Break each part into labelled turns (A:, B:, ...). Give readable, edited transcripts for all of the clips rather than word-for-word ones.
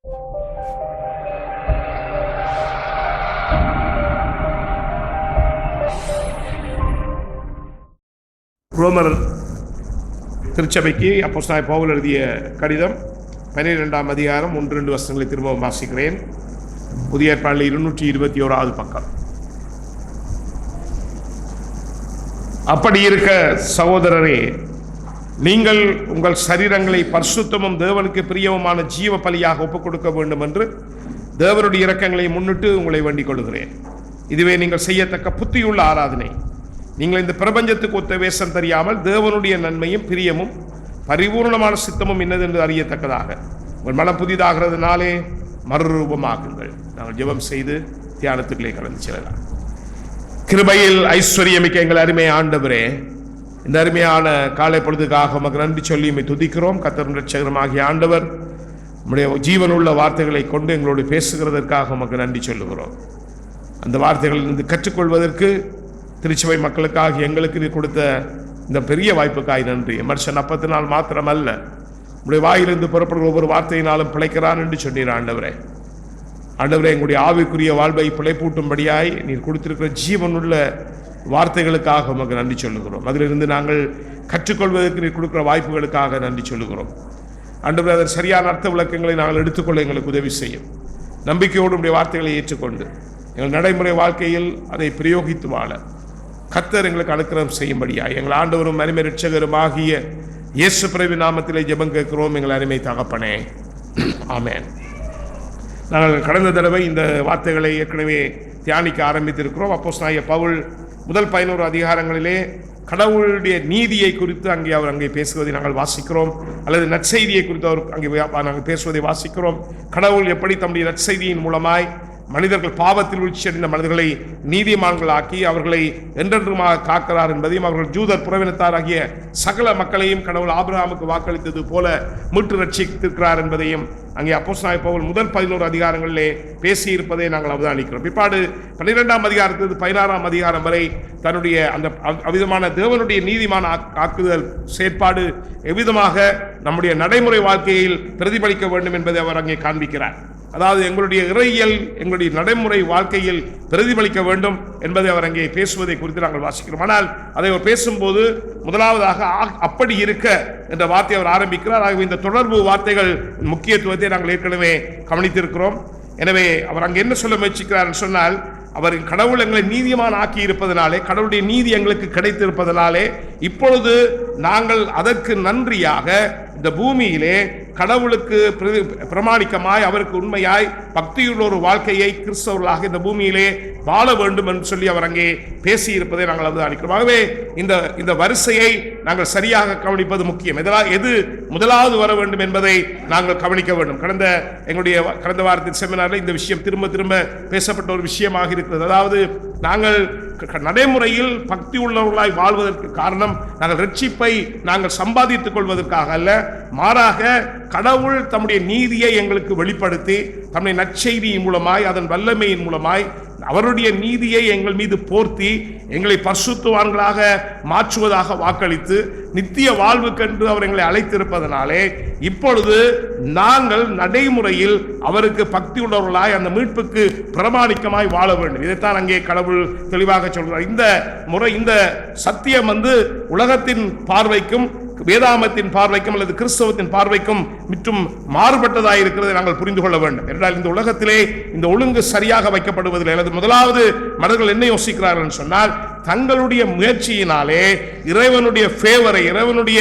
A: ரோமர் திருச்சபைக்கு அப்போஸ்தலனாகிய பவுல் எழுதிய கடிதம் 12ஆம் அதிகாரம் 1-2 வசனங்களை திரும்பவும் வாசிக்கிறேன். புதிய ஏற்பாடில் 221வது பக்கம். அப்படி இருக்க சகோதரரே, நீங்கள் உங்கள் சரீரங்களை பரிசுத்தமும் தேவனுக்கு பிரியவுமான ஜீவ பலியாக ஒப்புக் கொடுக்க வேண்டும் என்று தேவனுடைய இரக்கங்களை முன்னிட்டு உங்களை வேண்டிக் கொள்கிறேன். இதுவே நீங்கள் செய்யத்தக்க புத்தியுள்ள ஆராதனை. நீங்கள் இந்த பிரபஞ்சத்துக்கு ஒத்த வேஷம் தெரியாமல் தேவனுடைய நன்மையும் பிரியமும் பரிபூர்ணமான சித்தமும் என்னதென்று அறியத்தக்கதாக உங்கள் மனம் புதிதாகிறதுனாலே மறுரூபமாகுங்கள். நாங்கள் ஜெபம் செய்து தியானத்துக்களை கடந்து செல்லலாம். கிருபையில் ஐஸ்வர்யமிக்க எங்கள் அருமை ஆண்டவரே, இந்த அருமையான காலை பொழுதுக்காக உமக்கு நன்றி சொல்லி உம்மை துதிக்கிறோம். கர்த்தரும் இரட்சகருமாகிய ஆண்டவர் உம்முடைய ஜீவனுள்ள வார்த்தைகளை கொண்டு எங்களோடு பேசுகிறதற்காக உமக்கு நன்றி சொல்லுகிறோம். அந்த வார்த்தைகளிலிருந்து கற்றுக்கொள்வதற்கு திருச்சபை மக்களுக்காக எங்களுக்கு நீ கொடுத்த இந்த பெரிய வாய்ப்புக்காய் நன்றி. மனுஷன் அப்பத்தினால் மாத்திரமல்ல, உங்களுடைய வாயிலிருந்து புறப்படுகிற ஒவ்வொரு வார்த்தையினாலும் பிழைக்கிறான் என்று சொன்னீர் ஆண்டவரே. ஆண்டவரே, எங்களுடைய ஆவிக்குரிய வாழ்வை பிழைப்பூட்டும்படியாய் நீர் கொடுத்திருக்கிற ஜீவனுள்ள வார்த்தைகளுக்காக உமக்கு நன்றி சொல்லுகிறோம். அதிலிருந்து நாங்கள் கற்றுக்கொள்வதற்கு நீர் கொடுக்கிற வாய்ப்புகளுக்காக நன்றி சொல்லுகிறோம். ஆண்டவரே, அதன் சரியான அர்த்த விளக்கங்களை நாங்கள் எடுத்துக்கொள்ள எங்களுக்கு உதவி செய்யும். நம்பிக்கையோடு உடைய வார்த்தைகளை ஏற்றுக்கொண்டு எங்கள் நடைமுறை வாழ்க்கையில் அதை பிரயோகித்து வாழ கர்த்தர் எங்களுக்கு அனுக்கிரகம் செய்யும்படியாய் எங்கள் ஆண்டவரும் அருமை இரட்சகரும் ஆகிய இயேசு பிரபு நாமத்திலே ஜெபம் கேட்கிறோம் எங்கள் அருமை தகப்பனே, ஆமென். நாங்கள் கடந்த தடவை இந்த வார்த்தைகளை ஏற்கனவே தியானிக்க ஆரம்பித்திருக்கிறோம். அப்போஸ்தலனாகிய பவுல் முதல் 11 அதிகாரங்களிலே கடவுளுடைய நீதியை குறித்து அவர் அங்கே பேசுவதை நாங்கள் வாசிக்கிறோம். அல்லது நற்செய்தியை குறித்து அவர் அங்கே நாங்கள் பேசுவதை வாசிக்கிறோம். கடவுள் எப்படி தம்முடைய நற்செய்தியின் மூலமாய் மனிதர்கள் பாவத்தில் வீழ்ச்சியடைந்த மனிதர்களை நீதிமான்களாக்கி அவர்களை என்றென்றுமாக காக்கிறார் என்பதையும், அவர்கள் ஜூதர் புறவினத்தாராகிய சகல மக்களையும் கடவுள் ஆபிரகாமுக்கு வாக்களித்தது போல மீட்டு ரட்சித்திருக்கிறார் என்பதையும் அங்கே அப்போஸ்தலனாகிய பவுல் முதல் 11 அதிகாரங்களிலே பேசியிருப்பதை நாங்கள் அவதானிக்கிறோம். பிற்பாடு 12ஆம் அதிகாரத்திலிருந்து 16ஆம் அதிகாரம் வரை தன்னுடைய அந்த அவ்விதமான தேவனுடைய நீதிமான ஆக்குதல் செயற்பாடு எவ்விதமாக நம்முடைய நடைமுறை வாழ்க்கையில் பிரதிபலிக்க வேண்டும் என்பதை அவர் அங்கே காண்பிக்கிறார். அதாவது எங்களுடைய இறையியல் எங்களுடைய நடைமுறை வாழ்க்கையில் பிரதிபலிக்க வேண்டும் என்பதை அவர் அங்கே பேசுவதை குறித்து நாங்கள் வாசிக்கிறோம். ஆனால் அதை அவர் பேசும்போது முதலாவதாக அப்படி இருக்க என்ற வார்த்தை அவர் ஆரம்பிக்கிறார். ஆகவே இந்த தொடர்பு வார்த்தைகள் முக்கியத்துவத்தை நாங்கள் ஏற்கனவே கவனித்திருக்கிறோம். எனவே அவர் அங்கே என்ன சொல்ல முயற்சிக்கிறார் சொன்னால், அவர் கடவுள் எங்களை நீதிமான் ஆக்கி இருப்பதனாலே, கடவுளுடைய நீதி எங்களுக்கு கிடைத்திருப்பதனாலே இப்பொழுது நாங்கள் அதற்கு நன்றியாக இந்த பூமியிலே கடவுளுக்கு பிரமாணிக்கமாய் அவருக்கு உண்மையாய் பக்தியுள்ள ஒரு வாழ்க்கையை கிறிஸ்தவர்களாக இந்த பூமியிலே வாழ வேண்டும் என்று சொல்லி அவர் அங்கே பேசியிருப்பதை நாங்கள் அவதானிக்கிறோம். ஆகவே இந்த வரிசையை நாங்கள் சரியாக கவனிப்பது முக்கியம். எது முதலாவது வர வேண்டும் என்பதை நாங்கள் கவனிக்க வேண்டும். கடந்த வாரத்தின் செமினாரில் இந்த விஷயம் திரும்ப திரும்ப பேசப்பட்ட ஒரு விஷயமாக இருக்கிறது. அதாவது நாங்கள் நடைமுறையில் பக்தி உள்ளவர்களாய் வாழ்வதற்கு காரணம் நாங்கள் ரட்சிப்பை நாங்கள் சம்பாதித்துக் கொள்வதற்காக அல்ல, மாறாக கடவுள் தம்முடைய நீதியை எங்களுக்கு வெளிப்படுத்தி தம்முடைய நற்செய்தியின் மூலமாய் அதன் வல்லமையின் மூலமாய் அவருடைய நீதியை எங்கள் மீது போர்த்தி எங்களை பரிசுத்தவான்களாக மாற்றுவதாக வாக்களித்து நித்திய வாழ்வுக்கென்று அவர் எங்களை அழைத்திருப்பதனாலே இப்பொழுது நாங்கள் நடைமுறையில் அவருக்கு பக்தி உள்ளவர்களாய் அந்த மீட்புக்கு பிரமாணிக்கமாய் வாழ வேண்டும். இதைத்தான் அங்கே கடவுள் தெளிவாக சொல்கிறார். இந்த சத்தியம் உலகத்தின் பார்வைக்கும் வேதாமத்தின் பார்வைக்கும் அல்லது கிறிஸ்தவத்தின் பார்வைக்கும் மிற்றும் மாறுபட்டதாக இருக்கிறதை நாங்கள் புரிந்து கொள்ள வேண்டும். என்றால் இந்த உலகத்திலே இந்த ஒழுங்கு சரியாக வைக்கப்படுவதில்லை. அல்லது முதலாவது மனிதர்கள் என்ன யோசிக்கிறார்கள் சொன்னால், தங்களுடைய முயற்சியினாலே இறைவனுடைய ஃபேவரை, இறைவனுடைய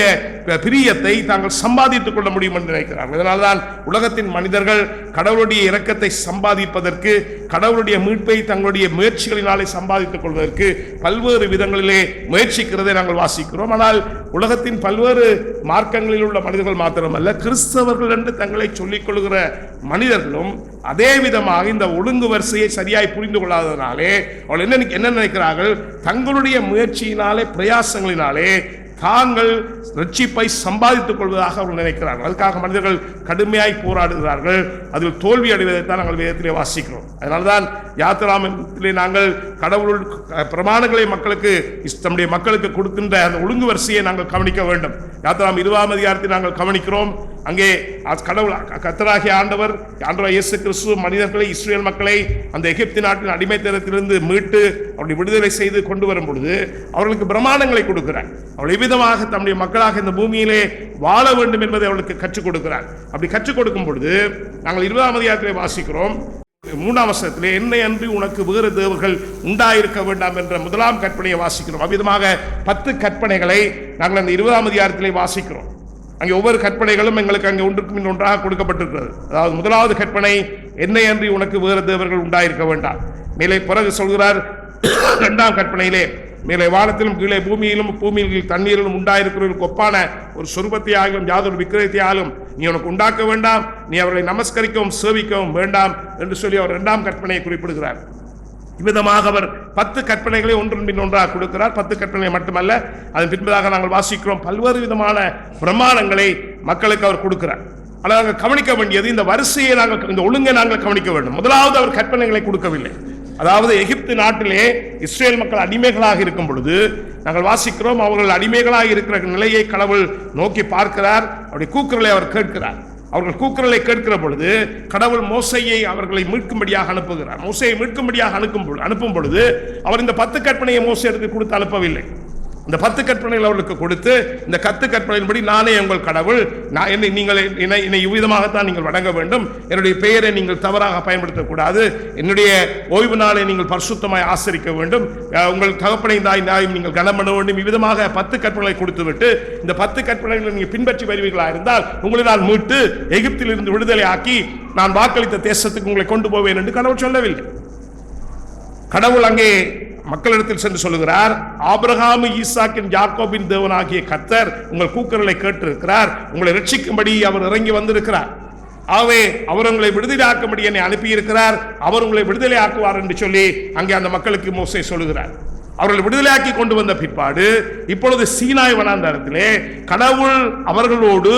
A: பிரியத்தை தாங்கள் சம்பாதித்துக் கொள்ள முடியும் என்று நினைக்கிறார்கள். இதனால்தான் உலகத்தின் மனிதர்கள் கடவுளுடைய இரக்கத்தை சம்பாதிப்பதற்கு, கடவுளுடைய மீட்பை தங்களுடைய முயற்சிகளினாலே சம்பாதித்துக் கொள்வதற்கு பல்வேறு விதங்களிலே முயற்சிக்கிறதை நாங்கள் வாசிக்கிறோம். ஆனால் உலகத்தின் பல்வேறு மார்க்கங்களில் உள்ள மனிதர்கள் மாத்திரமல்ல, கிறிஸ்தவர்கள் என்று தங்களை சொல்லிக் கொள்கிற மனிதர்களும் அதே விதமாக இந்த ஒழுங்கு வரிசையை சரியாய் புரிந்து கொள்ளாததனாலே அவர்கள் என்ன நினைக்கிறார்கள், தங்களுடைய முயற்சியினாலே பிரயாசங்களினாலே தாங்கள் ரட்சிப்பை சம்பாதித்துக் கொள்வதாக அவர்கள் நினைக்கிறார்கள். அதுக்காக மனிதர்கள் கடுமையாய் போராடுகிறார்கள். அதில் தோல்வி அடைவதைத்தான் நாங்கள் வேதத்திலே வாசிக்கிறோம். அதனால்தான் யாத்திராமத்திலே நாங்கள் கடவுள் பிரமாணங்களை மக்களுக்கு தம்முடைய மக்களுக்கு கொடுக்கின்ற அந்த ஒழுங்கு வரிசையை நாங்கள் கவனிக்க வேண்டும். யாத்திராம் 20ஆம் அதிகாரத்தை நாங்கள் கவனிக்கிறோம். அங்கே கடவுள் கர்த்தராகிய ஆண்டவர் இயேசு கிறிஸ்து மனிதர்களை, இஸ்ரேல் மக்களை அந்த எகிப்து நாட்டின் அடிமைத்தனத்திலிருந்து மீட்டு அவர்களை விடுதலை செய்து கொண்டு வரும் பொழுது அவர்களுக்கு பிரமாணங்களை கொடுக்கிறார். அவள் எவ்விதமாக தம்முடைய மக்களாக இந்த பூமியிலே வாழ வேண்டும் என்பதை அவர்களுக்கு கற்றுக் கொடுக்கிறார். அப்படி கற்றுக் கொடுக்கும் பொழுது நாங்கள் 20ஆம் அதிகாரத்திலே வாசிக்கிறோம். 3ஆம் வசனத்திலே என்னை அன்றி உனக்கு வேறு தேவர்கள் உண்டாயிருக்க வேண்டாம் என்ற முதலாம் கற்பனையை வாசிக்கிறோம். அவ்விதமாக 10 கற்பனைகளை நாங்கள் அந்த 20ஆம் அதிகாரத்திலே வாசிக்கிறோம். அங்கே ஒவ்வொரு கற்பனைகளும் எங்களுக்கு அங்கே ஒன்றுக்கு பின் ஒன்றாக கொடுக்கப்பட்டிருக்கிறது. அதாவது முதலாவது கற்பனை என்னை அன்றி உனக்கு வேறு தேவர்கள் உண்டாயிருக்க வேண்டாம். மேலே பிறகு சொல்கிறார் 2ஆம் கற்பனையிலே மேலே வானத்திலும் கீழே பூமியிலும் பூமியில் தண்ணீரிலும் உண்டாயிருக்கிறவர்களுக்கு ஒப்பான ஒரு சொரூபத்தையாலும் யாதொரு விக்கிரகத்தையாலும் நீ உனக்கு உண்டாக்க வேண்டாம், நீ அவர்களை நமஸ்கரிக்கவும் சேவிக்கவும் வேண்டாம் என்று சொல்லி அவர் 2ஆம் கற்பனையை குறிப்பிடுகிறார். இவ்விதமாக அவர் 10 கற்பனைகளை ஒன்றின் பின் ஒன்றாக கொடுக்கிறார். 10 கற்பனை மட்டுமல்ல, அதன் பின்பதாக நாங்கள் வாசிக்கிறோம் பல்வேறு விதமான பிரமாணங்களை மக்களுக்கு அவர் கொடுக்கிறார். ஆனால் நாங்கள் கவனிக்க வேண்டியது இந்த வரிசையை நாங்கள், இந்த ஒழுங்கை நாங்கள் கவனிக்க வேண்டும். முதலாவது அவர் கற்பனைகளை கொடுக்கவில்லை. அதாவது எகிப்து நாட்டிலே இஸ்ரேல் மக்கள் அடிமைகளாக இருக்கும் பொழுது நாங்கள் வாசிக்கிறோம், அவர்கள் அடிமைகளாக இருக்கிற நிலையை கடவுள் நோக்கி பார்க்கிறார். அவருடைய கூக்குரலை அவர் கேட்கிறார். அவர்கள் கூக்குரலை கேட்கிற பொழுது கடவுள் மோசையை அவர்களை மீட்கும்படியாக அனுப்புகிறார். மோசையை மீட்கும்படியாக அனுப்பும் பொழுது அவர் இந்த 10 கற்பனையை மோசைக்கு கொடுத்து அனுப்பவில்லை. இந்த 10 கற்பனைகள் அவர்களுக்கு கொடுத்து இந்த 10 கற்பனையின்படி நானே உங்கள் கடவுள், நீங்கள் என்னை இவ்விதமாகத்தான் நீங்கள் வணங்க வேண்டும், என்னுடைய பெயரை நீங்கள் தவறாக பயன்படுத்தக்கூடாது, என்னுடைய ஓய்வு நாளை நீங்கள் பரிசுத்தமாய் ஆசரிக்க வேண்டும், உங்கள் தகப்பனை தாயும் நீங்கள் கனம் பண்ண வேண்டும். இவ்விதமாக 10 கற்பனைகளை கொடுத்துவிட்டு இந்த 10 கற்பனைகளை நீங்கள் பின்பற்றி வருவீர்களா இருந்தால் உங்களை நான் மீட்டு எகிப்தில் இருந்து விடுதலை ஆக்கி நான் வாக்களித்த தேசத்துக்கு உங்களை கொண்டு போவேன் என்று கடவுள் சொல்லவில்லை. கடவுள் அங்கே மக்களிடத்தில் சென்று சொல்லுகிறார், ஆபிரகாம், ஈசாக்கின், யாக்கோபின் தேவனாகிய கர்த்தர் உங்கள் கூக்குரலை கேட்டிருக்கிறார், உங்களை ரட்சிக்கும்படி அவர் இறங்கி வந்திருக்கிறார். ஆகவே அவர் உங்களை விடுதலை ஆக்கும்படி என்னை அனுப்பியிருக்கிறார், அவர் உங்களை விடுதலை ஆக்குவார் என்று சொல்லி அங்கே அந்த மக்களுக்கு மோசே சொல்லுகிறார். அவர்களை விடுதலையாக்கி கொண்டு வந்த பிற்பாடு இப்பொழுது சீனாய் வனாந்தரத்திலே கடவுள் அவர்களோடு,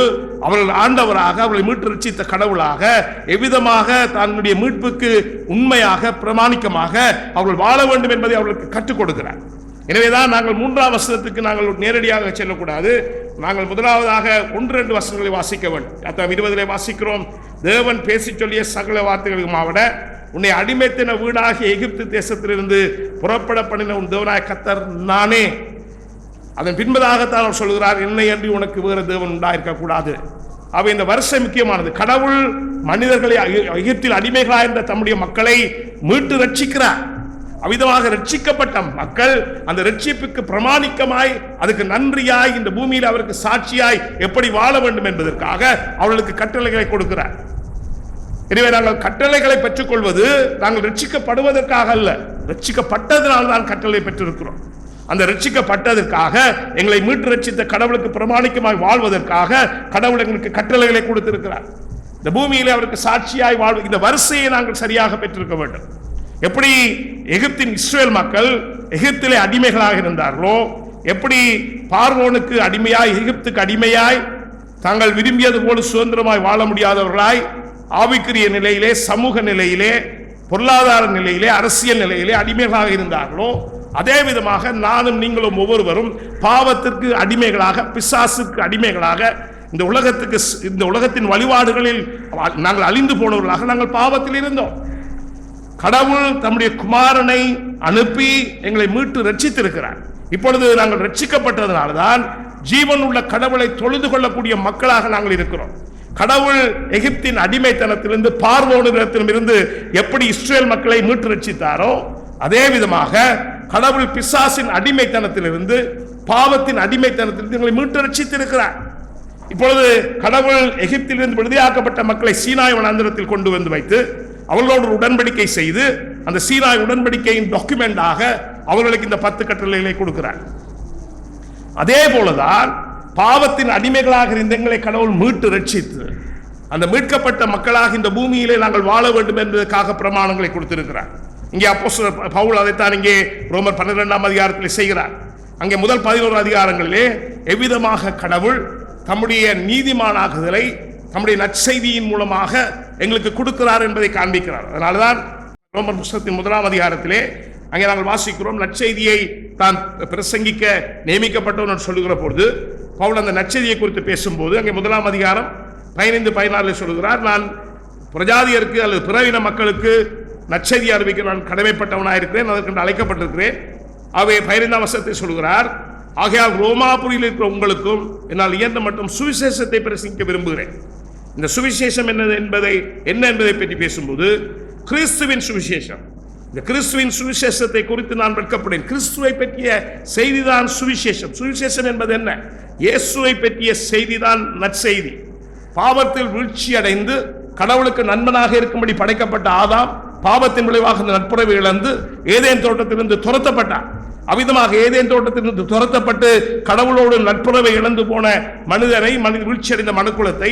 A: அவர்கள் ஆண்டவராக அவர்களை மீட்டு ரட்சித்த கடவுளாக எவ்விதமாக தன்னுடைய மீட்புக்கு உண்மையாக பிரமாணிக்கமாக அவர்கள் வாழ வேண்டும் என்பதை அவர்களுக்கு கற்றுக் கொடுக்கிறார். எனவேதான் நாங்கள் 3ஆம் வசனத்துக்கு நாங்கள் நேரடியாக செல்லக்கூடாது. நாங்கள் முதலாவதாக 1-2 வசனங்களை வாசிக்க வேண்டும். 20 வாசிக்கிறோம், தேவன் பேசி சொல்லிய சகல வார்த்தைகளும் ஆவட உன்னை அடிமைத்தின வீடாகிய எகிப்து தேசத்திலிருந்து புறப்பட பண்ணின உன் தேவனாய கர்த்தர் நானே. அதன் பின்பதாகத்தான் அவர் சொல்கிறார், என்னை அன்றி உனக்கு வேறு தேவன் உண்டாயிருக்க கூடாது. அவை இந்த வருஷம் முக்கியமானது. கடவுள் மனிதர்களை எகிப்தில் அடிமைகளாக இருந்த தம்முடைய மக்களை மீட்டு ரட்சிக்கிறார். அவ்விதமாக ரட்சிக்கப்பட்ட மக்கள் அந்த ரட்சிப்புக்கு பிரமாணிக்கமாய், அதுக்கு நன்றியாய், இந்த பூமியில் அவருக்கு சாட்சியாய் எப்படி வாழ வேண்டும் என்பதற்காக அவர்களுக்கு கட்டளைகளை கொடுக்கிறார். எனவே நாங்கள் கட்டளைகளை பெற்றுக்கொள்வது நாங்கள் ரட்சிக்கப்படுவதற்காக அல்ல, ரட்சிக்கப்பட்டதனால் தான் கட்டளை பெற்றிருக்கிறோம். அந்த ரட்சிக்கப்பட்டதற்காக எங்களை மீட்டு ரட்சித்த கடவுளுக்கு பிரமாணிக்கமாய் வாழ்வதற்காக கடவுள் எங்களுக்கு கட்டளைகளை கொடுத்திருக்கிறார். இந்த பூமியிலே அவருக்கு சாட்சியாய் வாழ்வு, இந்த வரிசையை நாங்கள் சரியாக பெற்றிருக்க வேண்டும். எப்படி எகிப்தின் இஸ்ரேல் மக்கள் எகிப்திலே அடிமைகளாக இருந்தார்களோ, எப்படி பார்வோனுக்கு அடிமையாய், எகிப்துக்கு அடிமையாய், தாங்கள் விரும்பியது போல சுதந்திரமாய் வாழ முடியாதவர்களாய் ஆவிக்குரிய நிலையிலே, சமூக நிலையிலே, பொருளாதார நிலையிலே, அரசியல் நிலையிலே அடிமைகளாக இருந்தார்களோ, அதே விதமாக நானும் நீங்களும் ஒவ்வொருவரும் பாவத்திற்கு அடிமைகளாக, பிசாசுக்கு அடிமைகளாக, இந்த உலகத்துக்கு, இந்த உலகத்தின் வழிபாடுகளில் நாங்கள் அழிந்து போனவர்களாக நாங்கள் பாவத்தில் இருந்தோம். கடவுள் தம்முடைய குமாரனை அனுப்பி எங்களை மீட்டு ரட்சித்திருக்கிறார். இப்பொழுது நாங்கள் ரட்சிக்கப்பட்டதனால்தான் ஜீவன் உள்ள கடவுளை தொழுது கொள்ளக்கூடிய மக்களாக நாங்கள் இருக்கிறோம். கடவுள் எகிப்தின் அடிமைத்தனத்திலிருந்து, பார்வோனிடத்திலிருந்து எப்படி இஸ்ரேல் மக்களை மீட்டு ரட்சித்தாரோ, அதே விதமாக கடவுள் பிசாசின் அடிமைத்தனத்திலிருந்து, பாவத்தின் அடிமைத்தனத்திலிருந்து எங்களை மீட்டு ரட்சித்திருக்கிறார். இப்பொழுது கடவுள் எகிப்திலிருந்து விடுதலையாக்கப்பட்ட மக்களை சீனாய் வனாந்தரத்தில் கொண்டு வந்து வைத்து அவர்களோடு உடன்படிக்கை செய்து அந்த சீனாய் உடன்படிக்கையின் டாக்குமெண்டாக அவர்களுக்கு இந்த 10 கட்டளைகளை கொடுக்கிறார். அதே போலதான் பாவத்தின் அடிமைகளாக இருந்த எங்களை கடவுள் மீட்டு ரட்சித்து அந்த மீட்கப்பட்ட மக்களாக இந்த பூமியிலே நாங்கள் வாழ வேண்டும் என்பதற்காக பிரமாணங்களை கொடுத்திருக்கிறார். இங்கே அப்போஸ்தலர் பவுல் அதைத்தான் இங்கே ரோமர் 12ஆம் அதிகாரத்தில் செய்கிறார். அங்கே முதல் 11 அதிகாரங்களிலே எவ்விதமாக கடவுள் தம்முடைய நீதிமானாகுதலை தம்முடைய நற்செய்தியின் மூலமாக எங்களுக்கு கொடுக்கிறார் என்பதை காண்பிக்கிறார். அதனால்தான் ரோமர் புத்தகத்தின் 1ஆம் அதிகாரத்திலே அங்கே நாங்கள் வாசிக்கிறோம், நற்செய்தியை தான் பிரசங்கிக்க நியமிக்கப்பட்டவன் சொல்லுகிற பொழுது பவுல் அந்த நற்செய்தியை குறித்து பேசும்போது அங்கே 1ஆம் அதிகாரம் 15-14 சொல்கிறார், நான் பிரஜாதியருக்கு அல்லது பிறவின மக்களுக்கு நற்செய்தி அறிவிக்க நான் கடமைப்பட்டவனாயிருக்கிறேன், அதற்கு அழைக்கப்பட்டிருக்கிறேன். அவை 15ஆம் வசனத்தை சொல்கிறார், ஆகையால் ரோமாபுரியில் இருக்கிற உங்களுக்கும் என்னால் இயன்ற மட்டும் சுவிசேஷத்தை பிரசங்கிக்க விரும்புகிறேன். இந்த சுவிசேஷம் என்ன என்பதை பற்றி பேசும்போது கிறிஸ்துவின் சுவிசேஷம், இந்த கிறிஸ்துவின் சுவிசேஷத்தை குறித்து நான் வெட்கப்படேன். கிறிஸ்துவை பற்றிய செய்திதான் சுவிசேஷம். சுவிசேஷம் என்பது என்ன? இயேசுவை பற்றிய செய்திதான் நற்செய்தி. பாவத்தில் வீழ்ச்சி அடைந்து கடவுளுக்கு நண்பனாக இருக்கும்படி படைக்கப்பட்ட ஆதாம் பாவத்தின் விளைவாக இந்த நட்புறவை இழந்து ஏதேன் தோட்டத்திலிருந்து துரத்தப்பட்டார். அவ்விதமாக ஏதேன் தோட்டத்திலிருந்து துரத்தப்பட்டு கடவுளோடு நட்புறவை இழந்து போன மனிதனை, வீழ்ச்சி அடைந்த மனுக்குலத்தை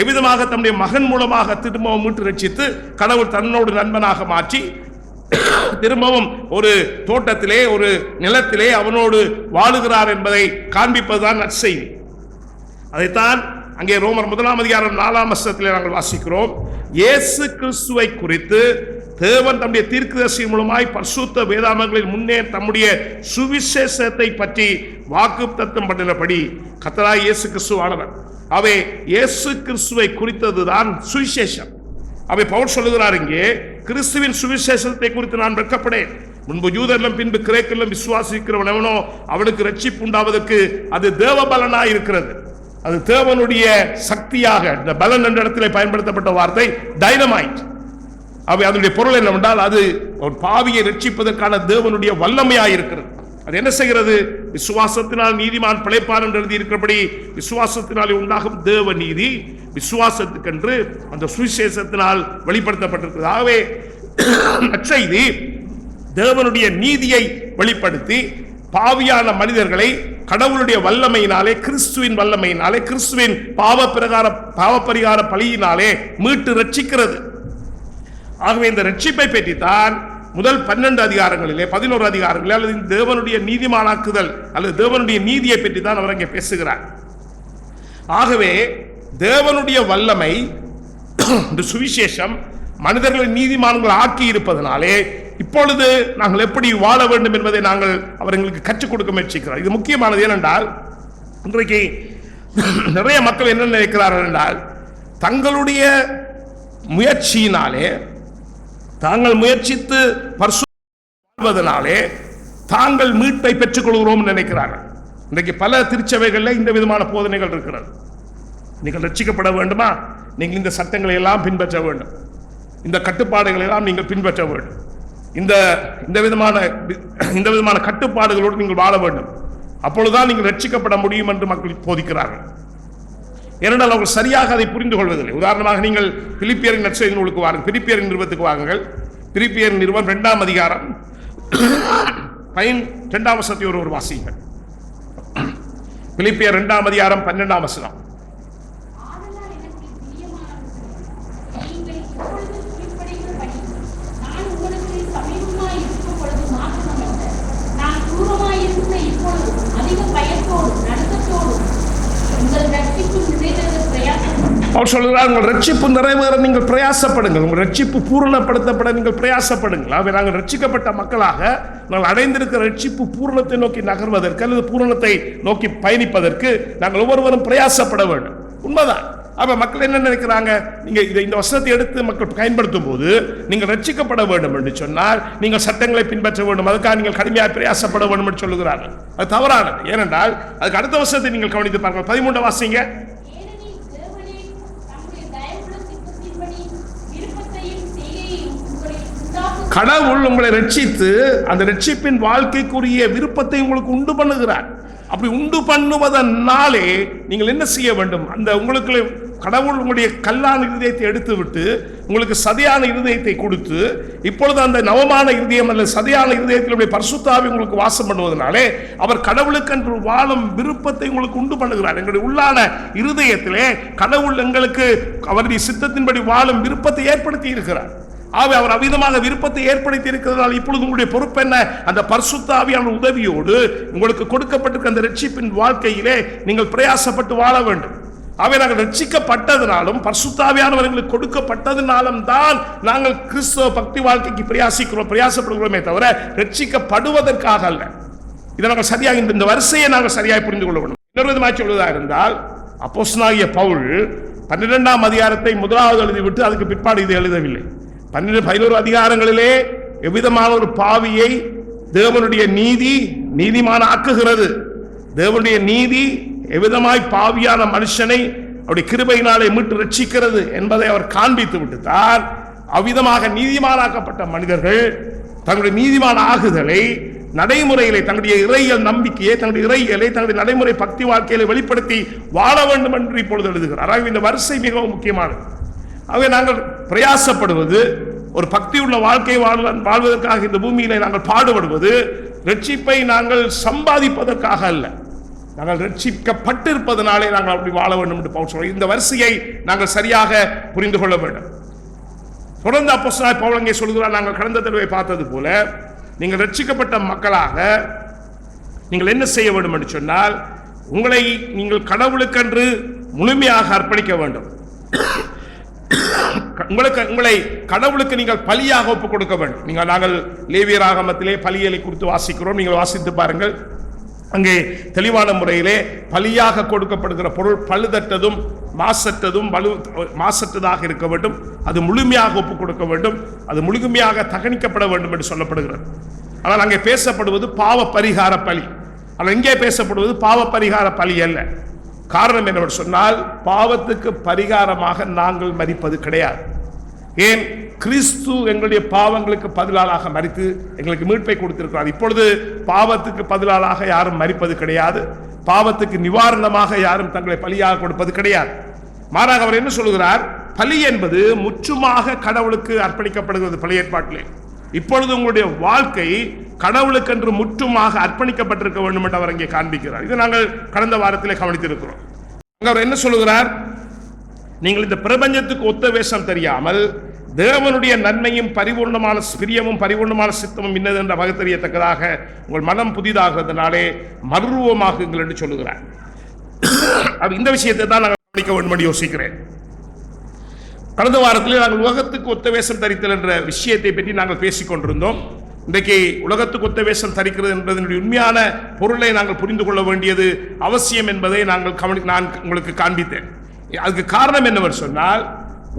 A: எவ்விதமாக தம்முடைய மகன் மூலமாக திரும்பவும் மீட்டு ரட்சித்து கடவுள் தன்னோடு நண்பனாக மாற்றி திரும்பவும் ஒரு தோட்டத்திலே, ஒரு நிலத்திலே அவனோடு வாழுகிறார் என்பதை காண்பிப்பதுதான் நற்செய்தி. அதைத்தான் அங்கே ரோமர் 1ஆம் அதிகாரம் 4ஆம் வசனத்திலே நாங்கள் வாசிக்கிறோம். இயேசு கிறிஸ்துவை குறித்து தேவன் தம்முடைய தீர்க்கதரிசி மூலமாய் பரிசுத்த வேதாகமங்களில் முன்னே தம்முடைய சுவிசேஷத்தை பற்றி வாக்குத்தத்தம் பண்ணினபடி கர்த்தராகிய இயேசு கிறிஸ்துவானவர். அவை இயேசு கிறிஸ்துவை குறித்ததுதான் சுவிசேஷம். அவை பவுல் சொல்லுகிறார் இங்கே, கிறிஸ்துவின் சுவிசேஷத்தை குறித்து நான் வெட்கப்படேன். முன்பு யூதரிலும் பின்பு கிரேக்கிலும் விசுவாசிக்கிறவன் எவனோ அவனுக்கு ரட்சிப்பு உண்டாவதற்கு அது தேவ பலனாய் இருக்கிறது. அது தேவனுடைய சக்தியாக, இந்த பலன் என்ற இடத்திலே பயன்படுத்தப்பட்ட வார்த்தை டைனமைட். அவை அதனுடைய பொருள் என்னவென்றால் அது ஒரு பாவியை ரட்சிப்பதற்கான தேவனுடைய வல்லமையாக இருக்கிறது. அது என்ன செய்கிறது? விசுவாசத்தினால் நீதிமான் பிழைப்பான் என்று எழுதி இருக்கிறபடி விசுவாசத்தினாலே உண்டாகும் தேவ நீதி விசுவாசத்துக்கென்று அந்த சுவிசேஷத்தினால் வெளிப்படுத்தப்பட்டிருக்கிறது. ஆகவே நற்செய்தி தேவனுடைய நீதியை வெளிப்படுத்தி பாவியான மனிதர்களை கடவுளுடைய வல்லமையினாலே, கிறிஸ்துவின் வல்லமையினாலே, கிறிஸ்துவின் பாவப்பரிகார பலியினாலே மீட்டு ரட்சிக்கிறது. ஆகவே இந்த ரட்சிப்பை பற்றித்தான் முதல் 12 அதிகாரங்களிலே 11 அதிகாரங்களிலே அல்லது தேவனுடைய நீதிமானாக்குதல் அல்லது தேவனுடைய நீதியை பற்றி தான் அவர் அங்கே பேசுகிறார். ஆகவே தேவனுடைய வல்லமை இந்த சுவிசேஷம் மனிதர்களை நீதிமான்கள் ஆக்கி இருப்பதனாலே இப்பொழுது நாங்கள் எப்படி வாழ வேண்டும் என்பதை நாங்கள் அவர் எங்களுக்கு கற்றுக் கொடுக்க முயற்சிக்கிறார். இது முக்கியமானது. ஏனென்றால் இன்றைக்கு நிறைய மக்கள் என்ன நினைக்கிறார்கள் என்றால், தங்களுடைய முயற்சியினாலே, தாங்கள் முயற்சித்து வாழ்வதனாலே தாங்கள் மீட்பை பெற்றுக் கொள்கிறோம் நினைக்கிறார்கள். இன்றைக்கு பல திருச்சபைகளில் இந்த விதமான போதனைகள் இருக்கிறது. நீங்கள் ரட்சிக்கப்பட வேண்டுமா, நீங்கள் இந்த சட்டங்களை எல்லாம் பின்பற்ற வேண்டும், இந்த கட்டுப்பாடுகளை எல்லாம் நீங்கள் பின்பற்ற வேண்டும், இந்த விதமான கட்டுப்பாடுகளோடு நீங்கள் வாழ வேண்டும், அப்பொழுதுதான் நீங்கள் ரட்சிக்கப்பட முடியும் என்று மக்கள் போதிக்கிறார்கள். ஏனென்றால் அவர்கள் சரியாக அதை புரிந்து கொள்வதில்லை. உதாரணமாக நீங்கள் பிலிப்பியரின் நற்செய்தி நூலுக்கு வாருங்கள், பிலிப்பியரின் நிறுவத்துக்கு வாருங்கள். பிலிப்பியரின் நிறுவம் 2ஆம் அதிகாரம் 12ஆம் வசனத்தை ஒரு வாசியுங்கள். பிலிப்பியர் 2ஆம் அதிகாரம் 12ஆம் வசனம். அவர் சொல்கிறார், உங்கள் ரட்சிப்பு நிறைவேற நீங்கள் பிரயாசப்படுங்கள், உங்கள் ரட்சிப்பு பூரணப்படுத்தப்பட நீங்கள் பிரயாசப்படுங்கள். அவை நாங்கள் ரட்சிக்கப்பட்ட மக்களாக நாங்கள் அடைந்திருக்கிற ரட்சிப்பு பூரணத்தை நோக்கி நகர்வதற்கு அல்லது பூரணத்தை நோக்கி பயணிப்பதற்கு நாங்கள் ஒவ்வொருவரும் பிரயாசப்பட வேண்டும். உண்மைதான். அப்ப மக்கள் என்ன நினைக்கிறாங்க, நீங்க இந்த வசனத்தை எடுத்து மக்கள் பயன்படுத்தும் போது நீங்கள் ரட்சிக்கப்பட வேண்டும் என்று சொன்னால் நீங்கள் சட்டங்களை பின்பற்ற வேண்டும், அதுக்காக நீங்கள் கடுமையாக பிரயாசப்பட வேண்டும் என்று சொல்லுகிறார்கள். அது தவறானது. ஏனென்றால் அதுக்கு அடுத்த வசனத்தை நீங்கள் கவனித்து பாருங்கள். 13 வாசிங்க. கடவுள் உங்களை ரட்சித்து அந்த ரட்சிப்பின் வாழ்க்கைக்குரிய விருப்பத்தை உங்களுக்கு உண்டு பண்ணுகிறார். அப்படி உண்டு பண்ணுவதனாலே நீங்கள் என்ன செய்ய வேண்டும்? அந்த உங்களுக்கு கடவுள் உங்களுடைய கல்லான இருதயத்தை எடுத்து விட்டு உங்களுக்கு சதையான இருதயத்தை கொடுத்து இப்பொழுது அந்த நவமான இருதயம் அல்லது சதையான இருதயத்தில் பரிசுத்த ஆவி உங்களுக்கு வாசம் பண்ணுவதனாலே அவர் கடவுளுக்கென்று வாழும் விருப்பத்தை உங்களுக்கு உண்டு பண்ணுகிறார். எங்களுடைய உள்ளான இருதயத்திலே கடவுள் எங்களுக்கு அவருடைய சித்தத்தின்படி வாழும் விருப்பத்தை ஏற்படுத்தி இருக்கிறார். அவர் அவ்விதமாக விருப்பத்தை ஏற்படுத்தி இருக்கிறதால் இப்பொழுது உங்களுடைய பொறுப்பு என்ன? அந்த பரிசுத்த ஆவியான உதவியோடு உங்களுக்கு கொடுக்கப்பட்டிருக்க அந்த ரட்சிப்பின் வாழ்க்கையிலே நீங்கள் பிரயாசப்பட்டு வாழ வேண்டும். நாங்கள் ரட்சிக்கப்பட்டதினாலும் பரிசுத்த ஆவியானவர் எங்களுக்கு கொடுக்கப்பட்டதினாலும் தான் நாங்கள் கிறிஸ்தவ பக்தி வாழ்க்கைக்கு பிரயாசப்படுகிறோமே தவிர ரட்சிக்கப்படுவதற்காக அல்ல. இதை நாங்கள் சரியாக இந்த வரிசையை நாங்கள் சரியாக புரிந்து கொள்ள வேண்டும். இன்னொரு விதமாக சொல்வதாக இருந்தால், அப்போஸ்தலனாகிய பவுல் 12ஆம் அதிகாரத்தை முதலாவது எழுதிவிட்டு அதுக்கு பிற்பாடு இது எழுதவில்லை. 11 அதிகாரங்களிலே எவ்விதமான ஒரு பாவியை தேவனுடைய நீதி நீதிமான ஆக்குகிறது, தேவனுடைய நீதி எவ்விதமாய் பாவியான மனுஷனை அவருடைய கிருபையினாலே மீட்டு ரட்சிக்கிறது என்பதை அவர் காண்பித்து விட்டுத்தான் அவ்விதமாக நீதிமானாக்கப்பட்ட மனிதர்கள் தங்களுடைய நீதிமான ஆகுதலை நடைமுறையிலே தங்களுடைய இறையியல் நம்பிக்கையை, தங்களுடைய இறையியலை, தங்களுடைய நடைமுறை பக்தி வாழ்க்கையில வெளிப்படுத்தி வாழ வேண்டும் என்று இப்பொழுது எழுதுகிறார். இந்த வரிசை மிகவும் முக்கியமானது. ஆகவே நாங்கள் பிரயாசப்படுவது, ஒரு பக்தி உள்ள வாழ்க்கை வாழ்வதற்காக இந்த பூமியிலே நாங்கள் பாடுபடுவது ரட்சிப்பை நாங்கள் சம்பாதிப்பதற்காக அல்ல, நாங்கள் ரட்சிக்கப்பட்டிருப்பதனாலே நாங்கள் அப்படி வாழ வேண்டும் என்று பவுல் சொல்கிறார். இந்த வரிசையை நாங்கள் சரியாக புரிந்து கொள்ள வேண்டும். தொடர்ந்து அப்போஸ்தலனாகிய பவுல் அங்கே சொல்கிறார், நாங்கள் கடந்த தடவை பார்த்தது போல நீங்கள் ரட்சிக்கப்பட்ட மக்களாக நீங்கள் என்ன செய்ய வேண்டும் என்று சொன்னால், உங்களை நீங்கள் கடவுளுக்கென்று முழுமையாக அர்ப்பணிக்க வேண்டும். உங்களை கடவுளுக்கு நீங்கள் பலியாக ஒப்புக் கொடுக்க வேண்டும். நாங்கள் லேவியர் ஆகமத்திலே பலியலை குறித்து வாசிக்கிறோம், நீங்கள் வாசித்து பாருங்கள். அங்கே தெளிவான முறையிலே பலியாக கொடுக்கப்படுகிற பொருள் பழுதற்றதும் மாசற்றதாக இருக்க வேண்டும், அது முழுமையாக ஒப்புக் கொடுக்க வேண்டும், அது முழுமையாக தகனிக்கப்பட வேண்டும் என்று சொல்லப்படுகிறது. ஆனால் அங்கே பேசப்படுவது பாவ பரிகார பலி, ஆனால் இங்கே பேசப்படுவது பாவ பரிகார பலி அல்ல. காரணம் என்னவென்று சொன்னால், பாவத்துக்கு பரிகாரமாக நாங்கள் மரிப்பது கிடையாது. ஏன்? கிறிஸ்து எங்களுடைய பாவங்களுக்கு பதிலாக மரித்து எங்களுக்கு மீட்பை கொடுத்திருக்கிறார். இப்பொழுது பாவத்துக்கு பதிலாக யாரும் மரிப்பது கிடையாது, பாவத்துக்கு நிவாரணமாக யாரும் தங்களை பலியாக கொடுப்பது கிடையாது. மாறாக அவர் என்ன சொல்கிறார்? பலி என்பது முற்றுமாக கடவுளுக்கு அர்ப்பணிக்கப்படுகிறது. பழைய ஏற்பாட்டிலே இப்பொழுது உங்களுடைய வாழ்க்கை கடவுளுக்கென்று முற்றுமாக அர்ப்பணிக்கப்பட்டிருக்க வேண்டும் என்று அவர் இங்கே காண்பிக்கிறார். இதை நாங்கள் கடந்த வாரத்திலே கவனித்திருக்கிறோம். அவர் என்ன சொல்கிறார்? நீங்கள் இந்த பிரபஞ்சத்துக்கு ஒத்த வேஷம் தெரியாமல் தேவனுடைய நன்மையும் பரிபூர்ணமான பிரியமும் பரிபூர்ணமான சித்தமும் இன்னது என்ற பகுத்தறியத்தக்கதாக உங்கள் மனம் புதிதாகிறதுனாலே மறுரூபமாகுங்கள் என்று சொல்லுகிறார். இந்த விஷயத்தை தான் நாங்கள் கவனிக்க வேண்டும் என்று யோசிக்கிறேன். கடந்த வாரத்தில் நாங்கள் உலகத்துக்கு ஒத்த வேஷம் தரித்தல் என்ற விஷயத்தை பற்றி நாங்கள் பேசிக் கொண்டிருந்தோம். இன்றைக்கு உலகத்துக்கு ஒத்த வேஷம் தரிக்கிறது என்பதனுடைய உண்மையான பொருளை நாங்கள் புரிந்து கொள்ள வேண்டியது அவசியம் என்பதை நான் உங்களுக்கு காண்பித்தேன். அதுக்கு காரணம் என்னவென்று சொன்னால்,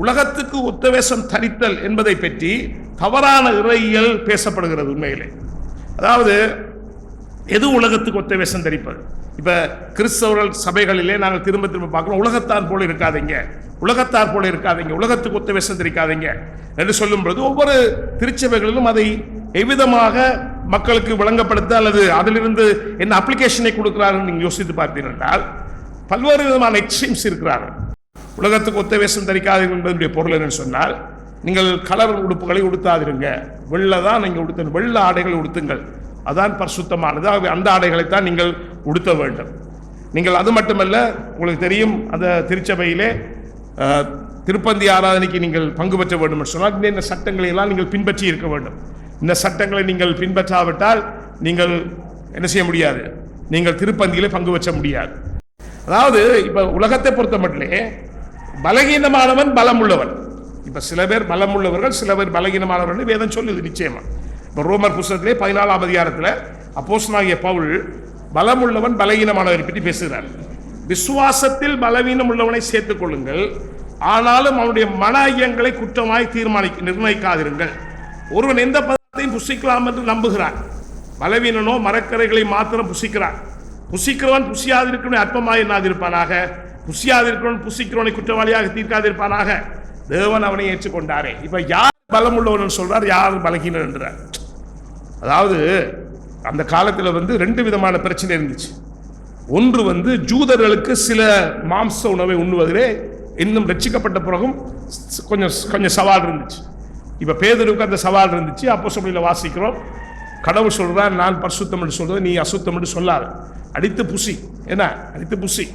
A: உலகத்துக்கு ஒத்த வேஷம் தரித்தல் என்பதை பற்றி தவறான இறையியல் பேசப்படுகிறது. உண்மையிலே அதாவது எது உலகத்துக்கு ஒத்த வேஷம் தரிப்பது? இப்ப கிறிஸ்தவர்கள் சபைகளிலே நாங்கள் திரும்ப திரும்ப பார்க்கிறோம், உலகத்தார் போல இருக்காதீங்க, உலகத்தார் போல இருக்காதீங்க, உலகத்துக்கு ஒத்த வேஷம் தரிக்காதீங்க என்று சொல்லும் பொழுது ஒவ்வொரு திருச்சபைகளிலும் அதை எவ்விதமாக மக்களுக்கு விளங்கப்படுத்த அல்லது அதிலிருந்து என்ன அப்ளிகேஷனை கொடுக்கிறார்கள் நீங்கள் யோசித்து பார்த்தீர்கள் என்றால், பல்வேறு விதமான எக்ஸ்ட்ரீம்ஸ் இருக்கிறார்கள். உலகத்துக்கு ஒத்த வேஷம் தரிக்காதீர்கள் என்பதனுடைய பொருள் என்னன்னு சொன்னால், நீங்கள் கலர் உடுப்புகளை உடுத்தாதிருங்க, வெள்ளதான் நீங்கள் உடுத்த, வெள்ள ஆடைகளை உடுத்துங்கள், அதான் பரிசுத்தமானது, அந்த ஆடைகளைத்தான் நீங்கள் உடுத்த வேண்டும். நீங்கள் அது மட்டுமல்ல, உங்களுக்கு தெரியும் அந்த திருச்சபையிலே திருப்பந்தி ஆராதனைக்கு நீங்கள் பங்கு பெற்ற வேண்டும் என்று சொன்னால் இந்த சட்டங்களை எல்லாம் நீங்கள் பின்பற்றி இருக்க வேண்டும். இந்த சட்டங்களை நீங்கள் பின்பற்றாவிட்டால் நீங்கள் என்ன செய்ய முடியாது, நீங்கள் திருப்பந்தியிலே பங்கு பெற்ற முடியாது. அதாவது இப்ப உலகத்தை பொறுத்த மட்டுமே பலகீனமானவன் பலம் உள்ளவன். இப்ப சில பேர் பலம் உள்ளவர்கள், சில பேர் பலகீனமானவர்கள் வேதம் சொல்லுது நிச்சயமா. இப்ப ரோமர் புத்தகத்திலே 14ஆம் அதிகாரத்தில் அப்போஸ்தலனாகிய பவுல் பலம் உள்ளவன் பலகீனமானவரை பற்றி பேசுகிறார். விசுவாசத்தில் பலவீனம் உள்ளவனை சேர்த்துக் கொள்ளுங்கள், ஆனாலும் அவனுடைய மன ஐயங்களை குற்றமாய் நிர்ணயிக்காதிருங்கள். ஒருவன் எந்த பதத்தையும் புசிக்கலாம் என்று நம்புகிறான், பலவீனனோ மரக்கரைகளை மாத்திரம் புசிக்கிறான். புசிக்கிறவன் புசியாதிருக்கவனை அற்பமாய் எண்ணாதிருப்பானாக, புசியாதிருக்கிறவன் புசிக்கிறவனை குற்றவாளியாக தீர்க்காதிருப்பானாக, தேவன் அவனை ஏற்றுக்கொண்டாரே. இப்ப யார் பலம் உள்ளவன் சொல்றார், யார் பலகீனன் என்றார். அதாவது அந்த காலத்தில் ரெண்டு விதமான பிரச்சனை இருந்துச்சு. ஒன்று ஜூதர்களுக்கு சில மாம்ச உணவை உண்ணுவதிலே இன்னும் ரட்சிக்கப்பட்ட பிறகும் கொஞ்சம் சவால் இருந்துச்சு. இப்ப பேதுருக்கு அந்த சவால் இருந்துச்சு. அப்போஸ்தலர்களில் வாசிக்கிறோம், கடவுள் சொல்றார், நான் பரிசுத்தம் என்று சொல்றது நீ அசுத்தம் என்று சொல்லாத, அடித்து புசி, என்ன அடித்து புசி.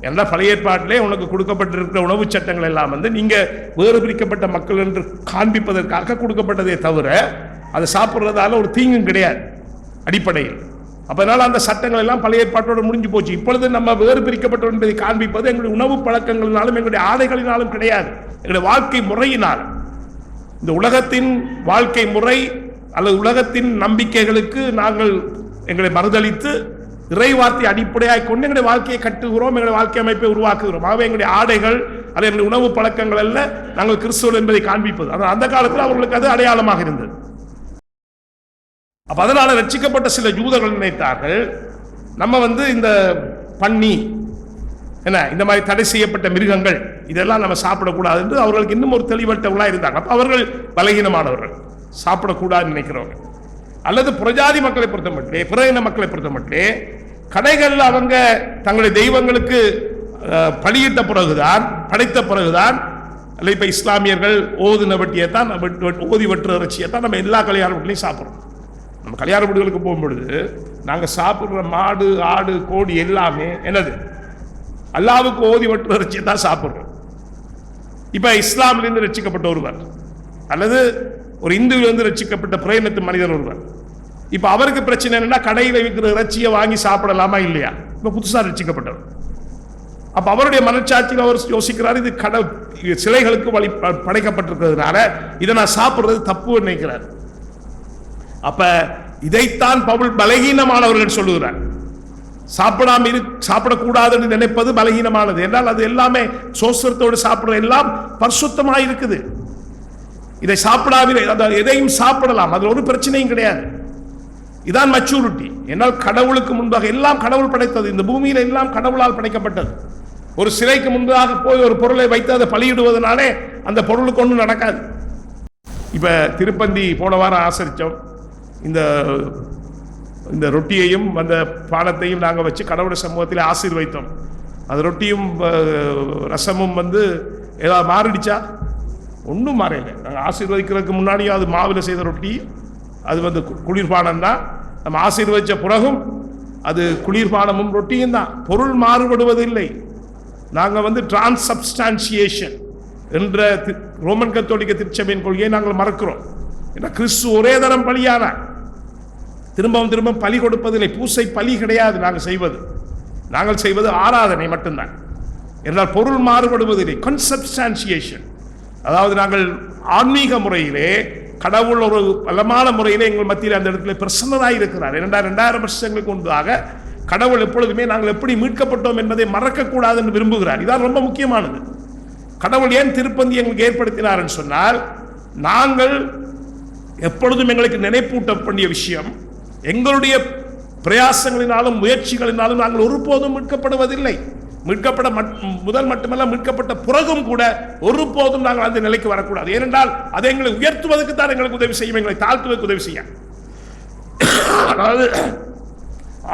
A: என்ற பழைய ஏற்பாட்டிலே உனக்கு கொடுக்கப்பட்டிருக்கிற உணவு சட்டங்கள் எல்லாம் வந்து நீங்க வேறு பிரிக்கப்பட்ட மக்கள் என்று காண்பிப்பதற்காக கொடுக்கப்பட்டதே தவிர அதை சாப்பிட்றதால ஒரு தீங்கும் கிடையாது அடிப்படையில். அதனால அந்த சட்டங்கள் எல்லாம் பழைய ஏற்பாட்டோடு முடிஞ்சு போச்சு. இப்பொழுது நம்ம வேறு பிரிக்கப்பட்டோம் என்பதை காண்பிப்பது எங்களுடைய உணவு பழக்கங்களினாலும் எங்களுடைய ஆடைகளினாலும் கிடையாது, எங்களுடைய வாழ்க்கை முறையினாலும். இந்த உலகத்தின் வாழ்க்கை முறை அல்லது உலகத்தின் நம்பிக்கைகளுக்கு நாங்கள் எங்களை மறுதளித்து இறைவார்த்தை அடிப்படையாக கொண்டு எங்களுடைய வாழ்க்கையை கட்டுகிறோம், எங்களுடைய வாழ்க்கை அமைப்பை உருவாக்குகிறோம். ஆகவே எங்களுடைய ஆடைகள் அல்லது எங்களுடைய உணவு பழக்கங்கள் அல்ல நாங்கள் கிறிஸ்துவ என்பதை காண்பிப்பது. ஆனால் அந்த காலத்தில் அவர்களுக்கு அது அடையாளமாக இருந்தது. அப்ப அதனால ரட்சிக்கப்பட்ட சில யூதர்கள் நினைத்தார்கள் நம்ம வந்து இந்த பன்னி என்ன இந்த மாதிரி தடை செய்யப்பட்ட மிருகங்கள் இதெல்லாம் நம்ம சாப்பிடக்கூடாது என்று அவர்களுக்கு இன்னும் ஒரு தெளிவற்றவர்களாக இருந்தாங்க. அப்ப அவர்கள் பலகீனமானவர்கள், சாப்பிடக்கூடாதுன்னு நினைக்கிறவங்க. அல்லது புறஜாதி மக்களை பொறுத்த மட்டுமே, பிற இன மக்களை பொறுத்த மட்டுமே கடைகள் அவங்க தங்களுடைய தெய்வங்களுக்கு பலியிட்ட பிறகுதான், படைத்த பிறகுதான், அல்ல இப்ப இஸ்லாமியர்கள் ஓதுன வட்டியை தான், ஓதி வெட்டுற இறைச்சியை தான் நம்ம எல்லா கல்யாண வீட்லையும் சாப்பிட்றோம். நம்ம கல்யாண வீடுகளுக்கு போகும்பொழுது நாங்கள் சாப்பிட்ற மாடு ஆடு கோழி எல்லாமே என்னது அல்லாவுக்கு ஓதி வெட்டுற இறைச்சியை தான் சாப்பிட்றோம். இப்ப இஸ்லாமிலிருந்து ரட்சிக்கப்பட்ட ஒருவர் அல்லது ஒரு இந்துவிலிருந்து ரட்சிக்கப்பட்ட பிரேனத்து மனிதர் ஒருவர், இப்ப அவருக்கு பிரச்சனை என்னன்னா கடையில் விற்கிற இறைச்சியை வாங்கி சாப்பிடலாமா இல்லையா? இப்ப புதுசா ரட்சிக்கப்பட்டவர். அப்ப அவருடைய மனச்சாட்சியில் அவர் யோசிக்கிறார், இது சிலைகளுக்கு வழி படைக்கப்பட்டிருக்கிறதுனால இதை நான் சாப்பிடுறது தப்பு நினைக்கிறார். அப்ப இதைத்தான் பவுல் பலகீனமானவர்கள் சொல்லுகிறார். சாப்பிடக்கூடாது என்று நினைப்பது பலகீனமானது என்றால் அது எல்லாமே சோசரத்தோடு சாப்பிடுற எல்லாம் பரிசுத்தமாக இருக்குது. இதை சாப்பிடாமல் எதையும் சாப்பிடலாம், அதுல ஒரு பிரச்சனையும் கிடையாது. இதான் மெச்சூரிட்டி. என்னால் கடவுளுக்கு முன்பாக எல்லாம் கடவுள் படைத்தது, இந்த பூமியில எல்லாம் கடவுளால் படைக்கப்பட்டது. ஒரு சிலைக்கு முன்பாக போய் ஒரு பொருளை வைத்து அதை பலியிடுவதனாலே அந்த பொருளுக்கு ஒன்றும் நடக்காது. இப்ப திருப்பந்தி போன வாரம் ஆசரித்தோம். இந்த ரொட்டியையும் அந்த பானத்தையும் நாங்கள் வச்சு கடவுளுடைய சமூகத்தில் ஆசீர்வைத்தோம். அந்த ரொட்டியும் ரசமும் வந்து ஏதாவது மாறிடுச்சா? ஒன்றும் மாறையில்லை. நாங்கள் ஆசீர்வதிக்கிறதுக்கு முன்னாடியும் அது மாவில் செய்த ரொட்டி, அது வந்து குளிர்பானம் தான். நம்ம ஆசீர்வதித்த பிறகும் அது குளிர்பானமும் ரொட்டியும் தான். பொருள் மாறுபடுவதில்லை. நாங்கள் வந்து டிரான்ஸ்சப்ஸ்டான்சியேஷன் என்ற ரோமன் கத்தோலிக்க திருச்சபையின் கொள்கையை நாங்கள் மறக்கிறோம். ஏன்னா கிறிஸ்து ஒரே தரம் பலியான, திரும்பவும் திரும்ப பலி கொடுப்பதில்லை. பூசை பலி கிடையாது. நாங்கள் செய்வது ஆராதனை மட்டும்தான். என்றால் பொருள் மாறுபடுவதில்லை. கன்சப்ஸ்டான்சியேஷன், அதாவது நாங்கள் ஆன்மீக முறையிலே கடவுள் ஒரு பலமான முறையிலே எங்கள் மத்தியில் அந்த இடத்துல பிரசன்னராக இருக்கிறார். 2000 வருஷங்களுக்கு முன்பாக கடவுள் எப்பொழுதுமே நாங்கள் எப்படி மீட்கப்பட்டோம் என்பதை மறக்கக்கூடாது என்று விரும்புகிறார். இதான் ரொம்ப முக்கியமானது. கடவுள் ஏன் திருப்பந்தி எங்களுக்கு ஏற்படுத்தினார் என்று சொன்னால், நாங்கள் எப்பொழுதும் எங்களுக்கு நினைப்பூட்ட வேண்டிய விஷயம், எங்களுடைய பிரயாசங்களினாலும் முயற்சிகளினாலும் நாங்கள் ஒருபோதும் மீட்கப்படுவதில்லை. மீட்கப்பட முதல் மட்டுமல்ல, மீட்கப்பட்ட பிறகும் கூட ஒருபோதும் நாங்கள் அந்த நிலைக்கு வரக்கூடாது. ஏனென்றால் அதை எங்களை உயர்த்துவதற்கு தான் எங்களுக்கு உதவி செய்யும், எங்களை தாழ்த்துவதற்கு உதவி செய்ய. அதாவது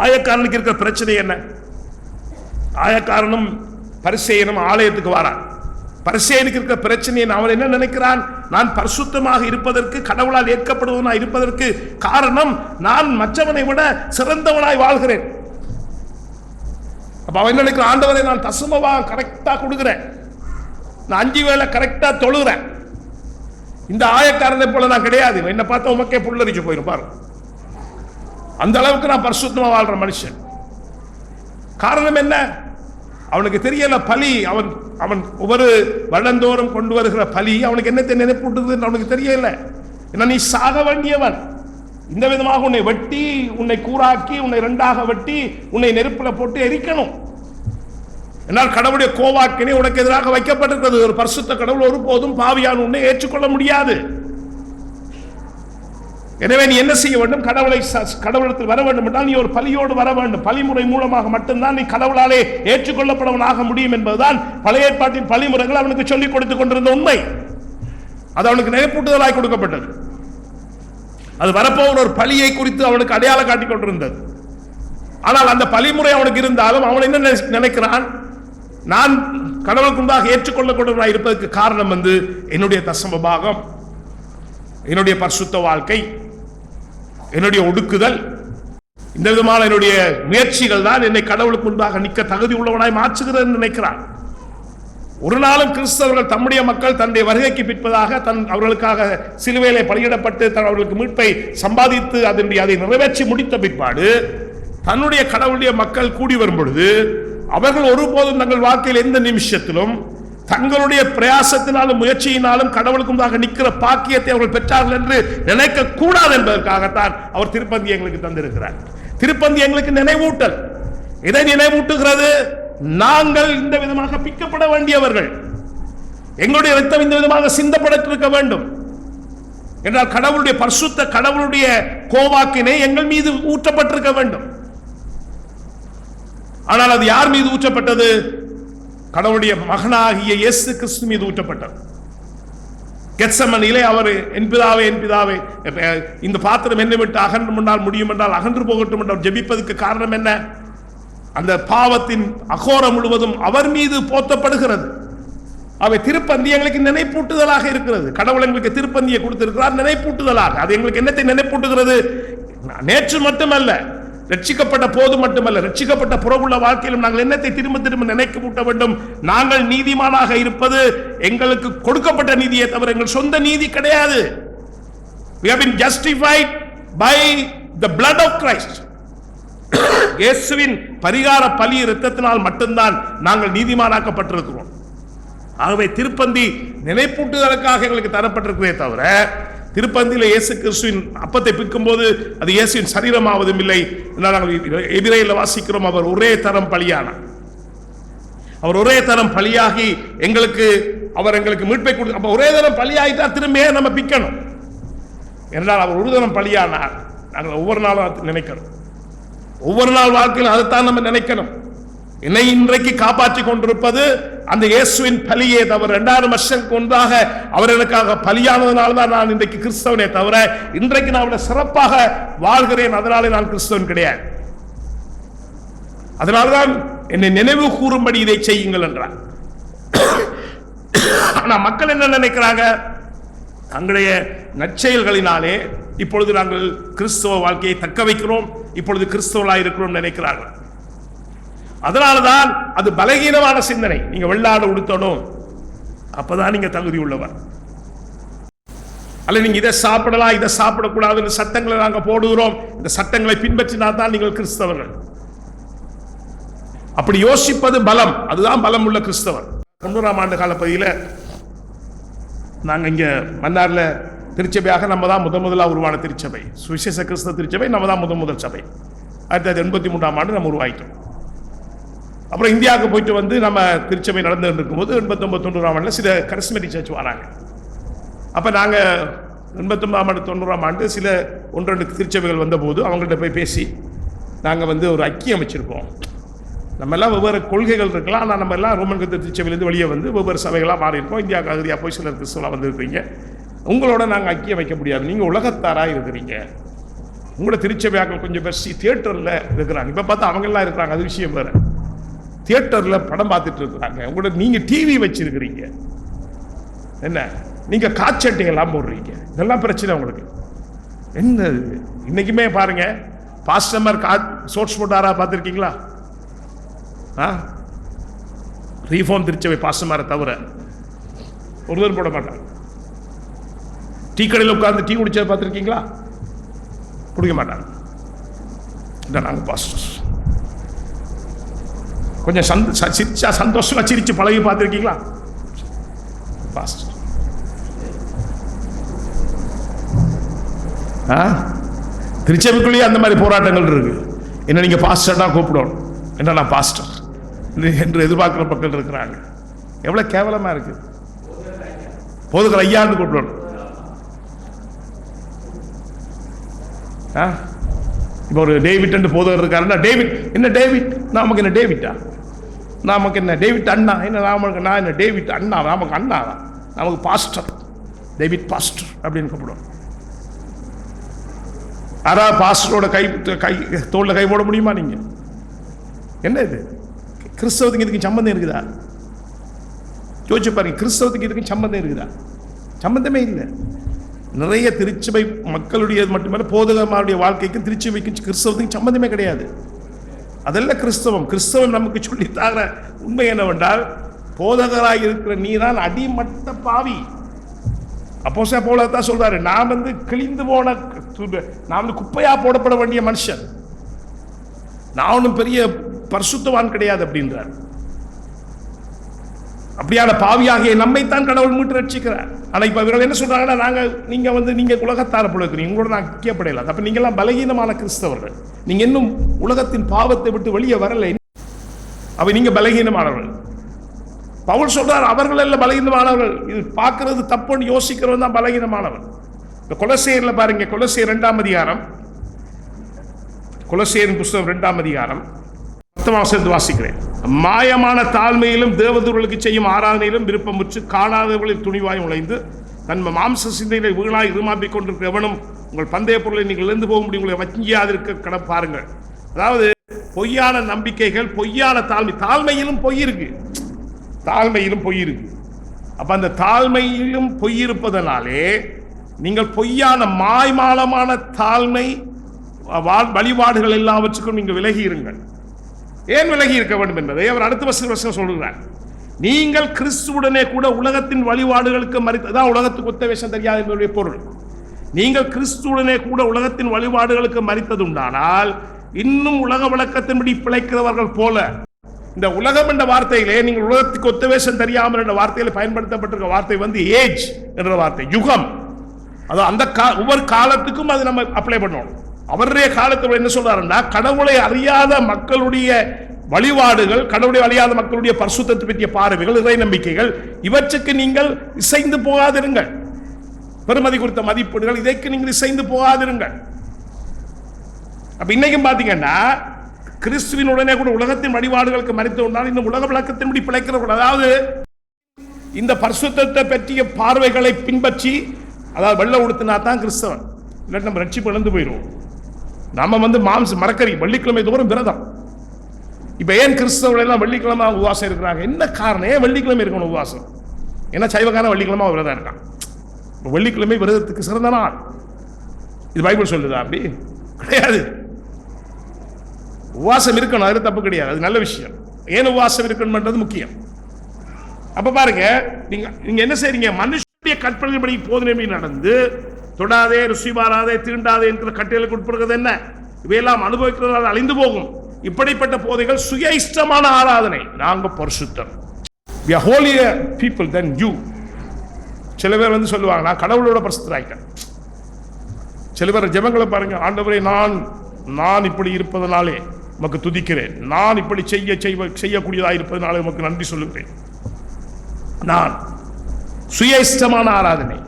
A: ஆயக்காரனுக்கு இருக்கிற பிரச்சனை என்ன? ஆயக்காரனும் பரிசேயனும் ஆலயத்துக்கு வாரான். பரிசேயனுக்கு இருக்கிற பிரச்சனையை அவன் என்ன நினைக்கிறான்? நான் பரிசுத்தமாக இருப்பதற்கு, கடவுளால் ஏற்கப்படுவதனாய் இருப்பதற்கு காரணம் நான் மற்றவனை விட சிறந்தவனாய் வாழ்கிறேன். அப்ப அவன் நினைக்கிற, ஆண்டவரை நான் தசமவா கரெக்டா கொடுக்கிறேன், நான் 5 வேளை கரெக்டா தொழுகிறேன். இந்த ஆயக்காரனை போல நான் கிடையாது. என்ன பார்த்தா உமக்கே புல்லரிச்சு போயிடும் பாரு. அந்த அளவுக்கு நான் பரிசுத்தமா வாழ்ற மனுஷன். காரணம் என்ன? அவனுக்கு தெரியல பலி. அவன் ஒவ்வொரு வருடந்தோறும் கொண்டு வருகிற பலி அவனுக்கு என்னத்தை நினைப்பூட்டுது அவனுக்கு தெரியல. ஏன்னா நீ சாக வேண்டியவன். இந்த விதமாக உன்னை வெட்டி, உன்னை கூறாக்கி, உன்னை 2ஆக வெட்டி, உன்னை நெருப்புல போட்டு எரிக்கணும். என்னால் கடவுளுடைய கோவாக்கினை உனக்கு எதிராக வைக்கப்பட்டிருக்கிறது. ஒரு பரிசுத்த கடவுள் ஒருபோதும் பாவியான உன்னை ஏற்றுக்கொள்ள முடியாது. எனவே நீ என்ன செய்ய வேண்டும்? கடவுளத்தில் வர வேண்டும் என்றால் நீ ஒரு பலியோடு வர வேண்டும். பலிமுறை மூலமாக மட்டும்தான் நீ கடவுளாலே ஏற்றுக்கொள்ளப்படவனாக முடியும் என்பதுதான் பழைய ஏற்பாட்டின் பலிமுறைகள் அவனுக்கு சொல்லிக் கொடுத்துக் கொண்டிருந்த உண்மை. அது அவனுக்கு நினைப்பூட்டுதலாய் கொடுக்கப்பட்டது. அது வரப்போகிற ஒரு பலியை குறித்து அவனுக்கு அடையாளம் காட்டிக் கொண்டிருந்தது. ஆனால் அந்த பலிமுறை அவனுக்கு இருந்தாலும் அவன் என்ன நினைக்கிறான்? நான் கடவுளுக்கு முன்பாக ஏற்றுக்கொள்ளக்கூடியவனாய் இருப்பதற்கு காரணம் வந்து என்னுடைய தசம பாகம், என்னுடைய பரிசுத்த வாழ்க்கை, என்னுடைய ஒடுக்குதல், இந்த விதமான என்னுடைய முயற்சிகள் தான் என்னை கடவுளுக்கு முன்பாக நிற்க தகுதி உள்ளவனாய் மாற்றுகிறது நினைக்கிறான். ஒரு நாளும் கிறிஸ்தவர்கள் தம்முடைய மக்கள் தன்னுடைய வருகைக்கு பிற்பதாக அவர்களுக்காக சிலுவையிலே பலியிடப்பட்டு அவர்களுக்கு மீட்பை சம்பாதித்து அதை நிறைவேற்றி முடித்த பிற்பாடு தன்னுடைய கடவுளுடைய மக்கள் கூடி வரும் பொழுது அவர்கள் ஒருபோதும் தங்கள் வாழ்க்கையில் எந்த நிமிஷத்திலும் தங்களுடைய பிரயாசத்தினாலும் முயற்சியினாலும் கடவுளுக்கு முன்பாக நிற்கிற பாக்கியத்தை அவர்கள் பெற்றார்கள் என்று நினைக்க கூடாது என்பதற்காகத்தான் அவர் திருப்பந்தி எங்களுக்கு தந்திருக்கிறார். திருப்பந்தி எங்களுக்கு நினைவூட்டல். இதை நினைவூட்டுகிறது, நாங்கள் இந்த விதமாக பிக்கப்பட வேண்டியவர்கள், எங்களுடைய ரத்தம் இந்த விதமாக சிந்தப்பட்டிருக்க வேண்டும் என்றால் கடவுளுடைய பரிசுத்த கடவுளுடைய கோவாக்கினை எங்கள் மீது ஊற்றப்பட்டிருக்க வேண்டும். ஆனால் அது யார் மீது ஊற்றப்பட்டது? கடவுளுடைய மகனாகிய இயேசு கிறிஸ்து மீது ஊற்றப்பட்டது. கெத்செமனிலே அவர் என் பிதாவே இந்த பாத்திரம் என்னை விட்டு அகன்று முன்னால் முடியும் என்றால் அகன்று போகட்டும் என்று ஜெபிப்பதற்கு காரணம் என்ன? அந்த பாவத்தின் அகோரம் முழுவதும் அவர் மீது போத்தப்படுகிறது. அவை திருப்பந்தி எங்களுக்கு நினைப்பூட்டுதலாக இருக்கிறது. கடவுள் எங்களுக்கு திருப்பந்தியை கொடுத்திருக்கிறார் நினைப்பூட்டுதலாக. அது எங்களுக்கு என்னத்தை நினைப்பூட்டுகிறது? நேற்று மட்டுமல்ல, ரட்சிக்கப்பட்ட போது மட்டுமல்ல, ரட்சிக்கப்பட்ட புறவுள்ள வாழ்க்கையிலும் நாங்கள் என்னத்தை திரும்ப திரும்ப நினைக்க மூட்ட வேண்டும். நாங்கள் நீதிமானாக இருப்பது எங்களுக்கு கொடுக்கப்பட்ட நீதியை தவிர எங்கள் சொந்த நீதி கிடையாது. We have been justified by the blood of Christ. இயேசுவின் பரிகார பலி இரத்தத்தினால் மட்டும்தான் நாங்கள் நீதிமானாக்கப்பட்டிருக்கிறோம். ஆகவே திருப்பந்தி நினைப்பூட்டுதலுக்காக எங்களுக்கு தரப்பட்டிருக்கிறதே தவிர திருப்பந்தியில் இயேசு கிறிஸ்துவின் அப்பத்தை பிற்கும் போது அது இயேசுவின் சரீரமாவதும் இல்லை. நாங்கள் எபிரேயரில் வாசிக்கிறோம், அவர் ஒரே தரம் பலியானார். அவர் ஒரே தரம் பலியாகி அவர் எங்களுக்கு மீட்பை கொடுத்து, அப்ப ஒரே தரம் பலியாகிட்டா திரும்பியே நம்ம பிக்கணும் என்றால் அவர் ஒரு தரம் பலியானார். நாங்கள் ஒவ்வொரு நாளும் நினைக்கணும், ஒவ்வொரு நாள் வாழ்க்கையில் அதைத்தான் நம்ம நினைக்கணும். என்னை இன்றைக்கு காப்பாற்றி கொண்டிருப்பது அந்த இயேசுவின் பலியே தவிர 2000 வருஷத்துக்கு ஒன்றாக அவர் எனக்காக பலியானதுனால தான் நான் இன்றைக்கு கிறிஸ்தவனே தவிர இன்றைக்கு நான் சிறப்பாக வாழ்கிறேன். அதனாலே நான் கிறிஸ்தவன் கிடையாது. அதனால்தான் என்னை நினைவு கூறும்படி இதை செய்யுங்கள் என்றார். ஆனா மக்கள் என்ன நினைக்கிறாங்க? தங்களுடைய நற்செயல்களினாலே இப்பொழுது நாங்கள் கிறிஸ்தவ வாழ்க்கையை தக்க வைக்கிறோம், இப்பொழுது கிறிஸ்தவர்களாக இருக்கிறோம் நினைக்கிறார்கள். அதனால்தான் அது பலகீனமான சிந்தனை. நீங்க வெள்ளாடு உடுத்தணும், அப்பதான் நீங்க தகுதி உள்ளவர். அல்ல நீங்க இதை சாப்பிடலாம் இதை சாப்பிடக்கூடாதுன்னு சட்டங்களை நாங்க போடுகிறோம், இந்த சட்டங்களை பின்பற்றினா தான் நீங்கள் கிறிஸ்தவர்கள். அப்படி யோசிப்பது பலம், அதுதான் பலம் உள்ள கிறிஸ்தவர். 90ஆம் ஆண்டு காலப்பகுதியில் நாங்கள் இங்கே மன்னார்ல திருச்சபையாக நம்ம தான் முதலாக உருவான திருச்சபை, சுவிசேஷ கிறிஸ்தவ திருச்சபை. நம்ம தான் முதல் சபை. 1983ஆம் ஆண்டு நம்ம உருவாக்கிட்டோம். அப்புறம் இந்தியாவுக்கு போயிட்டு வந்து நம்ம திருச்சபை நடந்து இருக்கும்போது 89-90ஆம் ஆண்டில் சில கரிஸ்மேட்டிக் சர்ச் வராங்க. அப்போ நாங்கள் 89ஆம் ஆண்டு 90ஆம் ஆண்டு சில 1-2 திருச்சபைகள் வந்தபோது அவங்கள்ட்ட போய் பேசி நாங்கள் வந்து ஒரு ஐக்கியம் வச்சுருக்கோம். நம்ம எல்லாம் வெவ்வேறு கொள்கைகள் இருக்கலாம், ஆனால் நம்ம எல்லாம் ரோமன் கத்தோலிக்க திருச்சபையிலேருந்து வெளியே வந்து வெவ்வேறு சபைகளாக மாறி இருக்கோம். இந்தியா அகதியாக போய் சிலர் கிறிஸ்தவர்களாக வந்துருக்கீங்க. உங்களோட நாங்கள் ஐக்கியம் வைக்க முடியாது, நீங்கள் உலகத்தாராக இருக்கிறீங்க. உங்களோட திருச்சபையாக்கள் கொஞ்சம் பேர் தியேட்டரில் இருக்கிறாங்க. இப்போ பார்த்தா அவங்கெல்லாம் இருக்கிறாங்க, அது விஷயம் வேறு. தியேட்டரில் படம் பார்த்துட்டு இருக்கிறாங்க. உங்களோட நீங்கள் டிவி வச்சிருக்கிறீங்க, என்ன நீங்கள் காட்சட்டையெல்லாம் போடுறீங்க, இதெல்லாம் பிரச்சனை உங்களுக்கு. என்ன இன்னைக்குமே பாருங்க, பாஸ்டமர் ஷோர்ட்ஸ் போட்டாரா பார்த்துருக்கீங்களா? ரீஃபார்ம் திருச்சபை பாஸ்டமாரை தவிர ஒருவர் போட மாட்டாங்க. டீ கடையில் உட்கார்ந்து டீ குடிச்சதை பார்த்துருக்கீங்களா? குடிக்க மாட்டாங்க. நாங்கள் பாஸ்டர்ஸ் கொஞ்சம் சந்தோஷமா சிரிச்சு பழகி பார்த்துருக்கீங்களா? பாஸ்டர் திருச்சபைக்குள்ளேயே அந்த மாதிரி போராட்டங்கள் இருக்கு. என்ன நீங்க பாஸ்டர் தான் கூப்பிடணும், என்ன நான் பாஸ்டர் என்று எதிர்பார்க்கிற மக்கள் இருக்கிறாங்க. எவ்வளவு கேவலமா இருக்கு. போதுகிற ஐயான்னு கூப்பிடணும். இப்போ ஒரு டேவிட் என்று போதகர் இருக்காருன்னா, டேவிட் என்ன டேவிட், நமக்கு என்ன டேவிட்டா, நமக்கு என்ன டேவிட் அண்ணா, என்ன நமக்கு நான் என்ன டேவிட் அண்ணா, நமக்கு அண்ணா தான், நமக்கு பாஸ்டர், டேவிட் பாஸ்டர் அப்படின்னு கூப்பிடுவோம். யாரா பாஸ்டரோட கை தோளில் கை போட முடியுமா? நீங்க என்ன இது? கிறிஸ்தவத்துக்கு இதுக்கு சம்பந்தம் இருக்குதா? யோசிச்சு பாருங்க, கிறிஸ்தவத்துக்கு இதுக்கு சம்பந்தம் இருக்குதா? சம்பந்தமே இல்லை. நிறைய திருச்சபை மக்களுடைய மட்டுமல்ல போதகமாருடைய வாழ்க்கைக்கும் திருச்சபைக்கும் கிறிஸ்தவத்துக்கும் சம்பந்தமே கிடையாது. அதெல்லாம் கிறிஸ்தவம் நமக்கு சொல்லித்தார உண்மை என்னவென்றால், போதகராக இருக்கிற நீ தான் அடிமட்ட பாவி. அப்போஸ்தலன் பவுல் தான் சொல்றாரு, நான் கிழிந்து போன, நான் குப்பையா போடப்பட வேண்டிய மனுஷன், நான் ஒன்றும் பெரிய பரிசுத்தவான் கிடையாது அப்படின்றார். அப்படியான பாவியாகிய நம்மைத்தான் கடவுள் மீட்டு ரட்சிக்கிறார். ஆனால் இப்போ இவர்கள் என்ன சொல்றாங்கன்னா, நீங்க உலகத்தார போல இருக்கிறீங்க, உங்களோட நான் ஐக்கியப்படையலாம். அப்ப நீங்க எல்லாம் பலகீனமான கிறிஸ்தவர்கள், நீங்க இன்னும் உலகத்தின் பாவத்தை விட்டு வெளியே வரலை, அப்ப நீங்க பலகீனமானவர்கள். பவுல் சொல்றார், அவர்கள் எல்லாம் பலகீனமானவர்கள், இது பார்க்கிறது தப்புன்னு யோசிக்கிறவன் தான் பலகீனமானவன். இந்த கொலோசையர்ல பாருங்க, கொலோசையர் 2ஆம் அதிகாரம், கொலோசையரின் புத்தகம் 2ஆம் அதிகாரம் 10ஆம் வசனத்தை வாசிக்கிறேன். மாயமான தாழ்மையிலும் தேவதூர்களுக்கு செய்யும் ஆராதனையிலும் விருப்பமுற்று காணாதவர்களில் துணிவாய் உழைந்து தன் மாம்ச சிந்தையில வீணாய் இருமாப்பிக் கொண்டிருக்கிற எவனும் உங்கள் பந்தய பொருளை நீங்கள் இழந்து போக முடியும், உங்களை வஞ்சியாதிருக்க பாருங்கள். அதாவது பொய்யான நம்பிக்கைகள், பொய்யான தாழ்மையிலும் பொய் இருக்கு, தாழ்மையிலும் பொய் இருக்கு. அப்ப அந்த தாழ்மையிலும் பொய் இருப்பதனாலே நீங்கள் பொய்யான மாய்மாலமான தாழ்மை வழிபாடுகள் எல்லாவற்றுக்கும் நீங்கள் விலகி இருங்கள். ஏன் விலகி இருக்க வேண்டும் என்பதை அவர் அடுத்த வசனம் சொல்கிறார். நீங்கள் கிறிஸ்துவுடனே கூட உலகத்தின் வழிபாடுகளுக்கு மரித்ததான் உலகத்துக்கு ஒத்த வேஷம் தெரியாது என்பதுடைய பொருள். நீங்கள் கிறிஸ்துவுடனே கூட உலகத்தின் வழிபாடுகளுக்கு மரித்ததுண்டானால் இன்னும் உலக வழக்கத்தின்படி பிழைக்கிறவர்கள் போல, இந்த உலகம் என்ற வார்த்தையிலே நீங்கள் உலகத்துக்கு ஒத்த வேஷம் தெரியாமல் என்ற வார்த்தையில் பயன்படுத்தப்பட்டிருக்க வார்த்தை ஏஜ் என்ற வார்த்தை, யுகம். அது அந்த ஒவ்வொரு காலத்துக்கும் அது நம்ம அப்ளை பண்ணணும். அவருடைய காலத்தில் என்ன சொல்றாருன்னா, கடவுளை அறியாத மக்களுடைய வழிபாடுகள், கடவுளை அறியாத மக்களுடைய பரிசுத்தத்தை பற்றிய பார்வைகள், இறை நம்பிக்கைகள், இவற்றுக்கு நீங்கள் இசைந்து போகாதிருங்கள். பெருமதி குறித்த மதிப்பீடுகள், இதற்கு நீங்கள் இசைந்து போகாதிருங்கள். அப்ப இன்னைக்கும் பாத்தீங்கன்னா, கிறிஸ்துவினுடனே கூட உலகத்தின் வழிபாடுகளுக்கு மரித்தோம்னால் இந்த உலக விளக்கத்தின்படி பிழைக்கிறவர்கள், அதாவது இந்த பரிசுத்தத்தை பற்றிய பார்வைகளை பின்பற்றி, அதாவது வெள்ளை உடுத்தினா தான் கிறிஸ்தவன், இல்லாட்டி நம்ம ரட்சிப்பு இழந்து போயிடுவோம். நம்ம மாம்சம் மரக்கறி வெள்ளிக்கிழமை தோறும் விரதம். இப்ப ஏன் கிறிஸ்தவர்கள் எல்லாம் வெள்ளிக்கிழமை உபவாசம் இருக்கிறாங்க? என்ன காரணம்? ஏன் வெள்ளிக்கிழமை இருக்கணும் உபவாசம்? ஏன்னா சைவக்காரன் வெள்ளிக்கிழமை விரதம் இருக்கான். வெள்ளிக்கிழமை விரதத்துக்கு சிறந்த நாள். இது பைபிள் சொல்லுதா? அப்படி கிடையாது. உபவாசம் இருக்கணும், அது தப்பு கிடையாது, அது நல்ல விஷயம். ஏன் உபவாசம் இருக்கணும்ன்றது முக்கியம். அப்ப பாருங்க, நீங்க என்ன செய்றீங்க? மனுஷனுடைய கற்பனைப்படி போதனை நடந்து தொடாதே, ருசி பாராதே, தீண்டாதே என்கிற கட்டளைக்கு உட்படுகிறது என்ன? இவையெல்லாம் அனுபவிக்கிறதால் அழிந்து போகும். இப்படிப்பட்ட போதைகள் சுய இஷ்டமான ஆராதனை. நாங்க பரிசுத்தம், we are holier people than you. சில பேர் சொல்லுவாங்க, நான் கடவுளோட பரிசுத்தராயிட்டேன். சில பேர் ஜெபங்களை பாருங்க, ஆண்டவரே நான் இப்படி இருப்பதனாலே உமக்கு துதிக்கிறேன், நான் இப்படி செய்யக்கூடியதாக இருப்பதனாலே உமக்கு நன்றி சொல்லுகிறேன். நான் சுய இஷ்டமான ஆராதனை.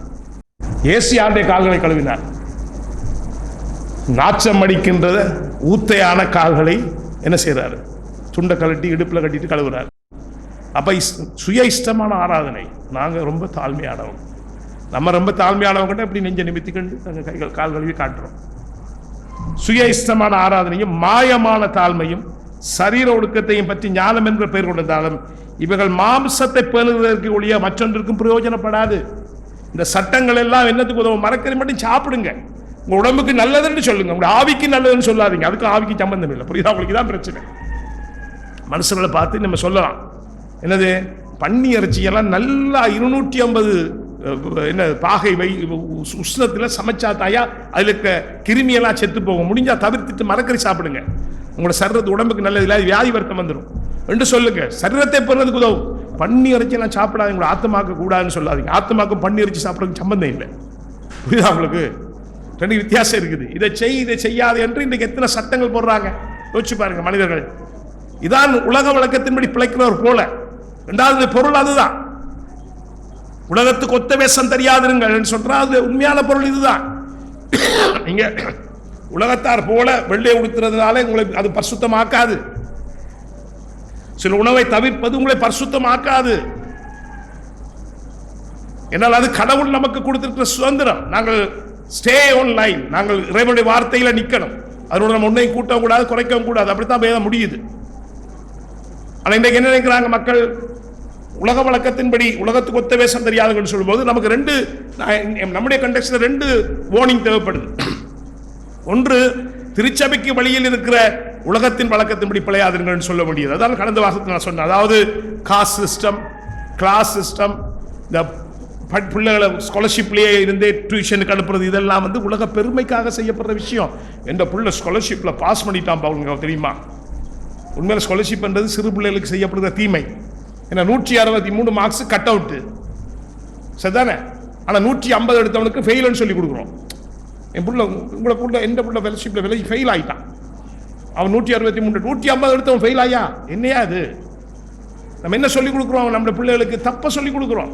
A: இயேசு யாருடைய கால்களை கழுவினார்? நாச்சம் அடிக்கின்றத ஊத்தையான கால்களை என்ன செய்யறாரு? துண்டை கழட்டி இடுப்புல கட்டிட்டு கழுவுறாரு. அப்ப சுய இஷ்டமான ஆராதனை. நாங்க ரொம்ப தாழ்மையானவங்க, நம்ம ரொம்ப தாழ்மையானவங்க இப்படி நெஞ்ச நிமித்திக்கண்டு நாங்க கைகள் கால் கழுவி காட்டுறோம். சுய இஷ்டமான ஆராதனையும் மாயமான தாழ்மையும் சரீர ஒடுக்கத்தையும் பற்றி ஞானம் என்ற பெயர் கொண்டிருந்தாலும் இவர்கள் மாம்சத்தை பேணுவதற்கு ஒழிய மற்றொன்றுக்கும் பிரயோஜனப்படாது. இந்த சட்டங்கள் எல்லாம் என்னத்துக்கு உதவும்? மரக்கறி மட்டும் சாப்பிடுங்க, உங்க உடம்புக்கு நல்லதுன்னு சொல்லுங்க, உங்க ஆவிக்கு நல்லதுன்னு சொல்லாதீங்க. அதுக்கு ஆவிக்கு சம்பந்தம் இல்லை. புரியுதா? உங்களுக்கு தான் பிரச்சனை. மனுஷர்களை பார்த்து நம்ம சொல்லலாம், என்னது பன்னி இறைச்சியெல்லாம் நல்லா 250 என்ன பாகை உஷ்ணத்தில் சமைச்சா தாயா அதுல கிருமியெல்லாம் செத்து போகும். முடிஞ்சா தவிர்த்துட்டு மரக்கறி சாப்பிடுங்க, உங்களோட சரீரத்து உடம்புக்கு நல்லது இல்லை, வியாதி வருத்தம் வந்துடும் என்று சொல்லுங்க. சரீரத்தை பெறுறதுக்கு உதவும். பன்னி இறைச்சி எல்லாம் சாப்பிடாதீங்க, உங்களை ஆத்மாக்க கூடாதுன்னு சொல்லாதீங்க. ஆத்மாக்கும் பன்னி இறைச்சி சாப்பிட்றதுக்கு சம்பந்தம் இல்லை. புரியுதா உங்களுக்கு? ரெண்டு வித்தியாசம் இருக்குது. இதை செய்யாது என்று இன்றைக்கு எத்தனை சட்டங்கள் போடுறாங்க யோசிச்சு பாருங்க. மனிதர்கள் இதான் உலக வழக்கத்தின்படி பிழைக்கிறவர் போல. இரண்டாவது பொருள் அதுதான். உலகத்துக்கு ஒத்த வேஷம் தெரியாதுங்கள் சொல்றா, அது உண்மையான பொருள் இதுதான். நீங்க உலகத்தார் போல வெள்ளை உடுத்துறதுனால உங்களை அது பரிசுத்தமாக்காது. சில உணவை தவிர்ப்பது உங்களை பரிசுத்தமாக்காது. என்னால் அது கடவுள் நமக்கு கொடுத்திருக்கிற சுதந்திரம். நாங்கள் ஸ்டே ஆன் லைன், நாங்கள் இறைவனுடைய வார்த்தையில நிக்கணும். அதனோட நம்ம ஒன்றையும் கூட்டவும் கூடாது, குறைக்கவும் கூடாது. அப்படித்தான் வேதம் முடியுது. ஆனா இன்றைக்கு என்ன நினைக்கிறாங்க மக்கள்? உலக வழக்கத்தின்படி உலகத்துக்கு ஒத்த வேஷம் தெரியாதுன்னு சொல்லும்போது நமக்கு நம்முடைய கண்டெக்ஸ்ட்ல 2 வார்னிங் தேவைப்படுது. ஒன்று, திருச்சபைக்கு வழியில் இருக்கிற உலகத்தின் வழக்கத்தின்படி பிழையாதுங்கன்னு சொல்ல முடியாது. அதான் கடந்த வாசத்தில் நான் சொன்னேன். அதாவது காஸ்ட் சிஸ்டம், கிளாஸ் சிஸ்டம், இந்த பிள்ளைகளை ஸ்காலர்ஷிப்லேயே இருந்தே டியூஷனுக்கு அனுப்புறது, இதெல்லாம் உலக பெருமைக்காக செய்யப்படுற விஷயம். எந்த பிள்ளை ஸ்காலர்ஷிப்பில் பாஸ் பண்ணிட்டான் பாருங்க, தெரியுமா? உண்மையில ஸ்காலர்ஷிப்ன்றது சிறு பிள்ளைகளுக்கு செய்யப்படுற தீமை. ஏன்னா 163 மார்க்ஸ் கட் அவுட்டு, சரிதானே? ஆனால் 150 எடுத்தவனுக்கு ஃபெயில்னு சொல்லி கொடுக்குறோம். என் பிள்ளை எந்த பிள்ளை ஃபெலோஷிப்பில் ஃபெயில் ஆகிட்டான், அவன் 163 150 எடுத்தவன் ஃபெயில் ஆயா, என்னையா அது? நம்ம என்ன சொல்லிக் கொடுக்குறோம்? நம்முடைய பிள்ளைகளுக்கு தப்ப சொல்லிக் கொடுக்குறோம்.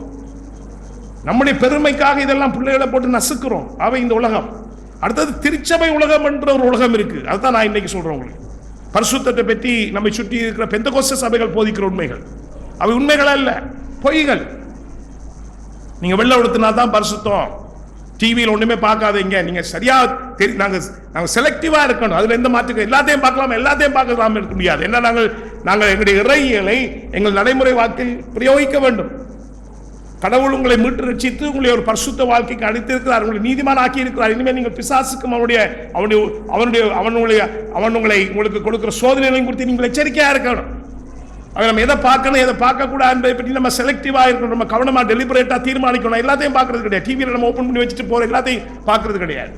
A: நம்முடைய பெருமைக்காக இதெல்லாம் பிள்ளைகளை போட்டு நசுக்கிறோம். அவை இந்த உலகம். அடுத்தது திருச்சபை உலகம் என்ற ஒரு உலகம் இருக்கு. அதுதான் நான் இன்னைக்கு சொல்றேன் உங்களுக்கு. பரிசுத்தத்தை பற்றி நம்மை சுற்றி இருக்கிற பெந்தகோஸ்தே சபைகள் போதிக்கிற உண்மைகள், அவை உண்மைகள் அல்ல, பொய்கள். நீங்க வெள்ள உடுத்தினா தான் பரிசுத்தம், டிவியில் ஒண்ணுமே பார்க்காதீங்க. நீங்க சரியா நாங்க செலக்டிவா இருக்கணும். அதுல எந்த மாற்றம், எல்லாத்தையும் பார்க்கலாம், எல்லாத்தையும் பார்க்கலாம் இருக்க முடியாது. என்ன நாங்கள் எங்களுடைய இறையியலை எங்கள் நடைமுறை வாழ்க்கையில் பிரயோகிக்க வேண்டும். கடவுள் உங்களை மீட்டு ரட்சித்து உங்களை ஒரு பரிசுத்த வாழ்க்கைக்கு அழைத்திருக்கிறார், உங்களை நீதிமான் ஆக்கி இருக்கிறார். இனிமேல் நீங்கள் பிசாசுக்கும் அவன் உங்களை உங்களுக்கு கொடுக்கிற சோதனைகளையும் குறித்து நீங்கள் எச்சரிக்கையா இருக்கணும். அதை நம்ம எதை பார்க்கணும், எதை பார்க்கக்கூடாது என்பதை பற்றி நம்ம செலக்டிவா இருக்கணும். நம்ம கவனமா டெலிபரேட்டா தீர்மானிக்கணும். எல்லாத்தையும் பார்க்கறது கிடையாது. டிவியில் நம்ம ஓபன் பண்ணி வச்சுட்டு போற எல்லாத்தையும் பார்க்கறது கிடையாது.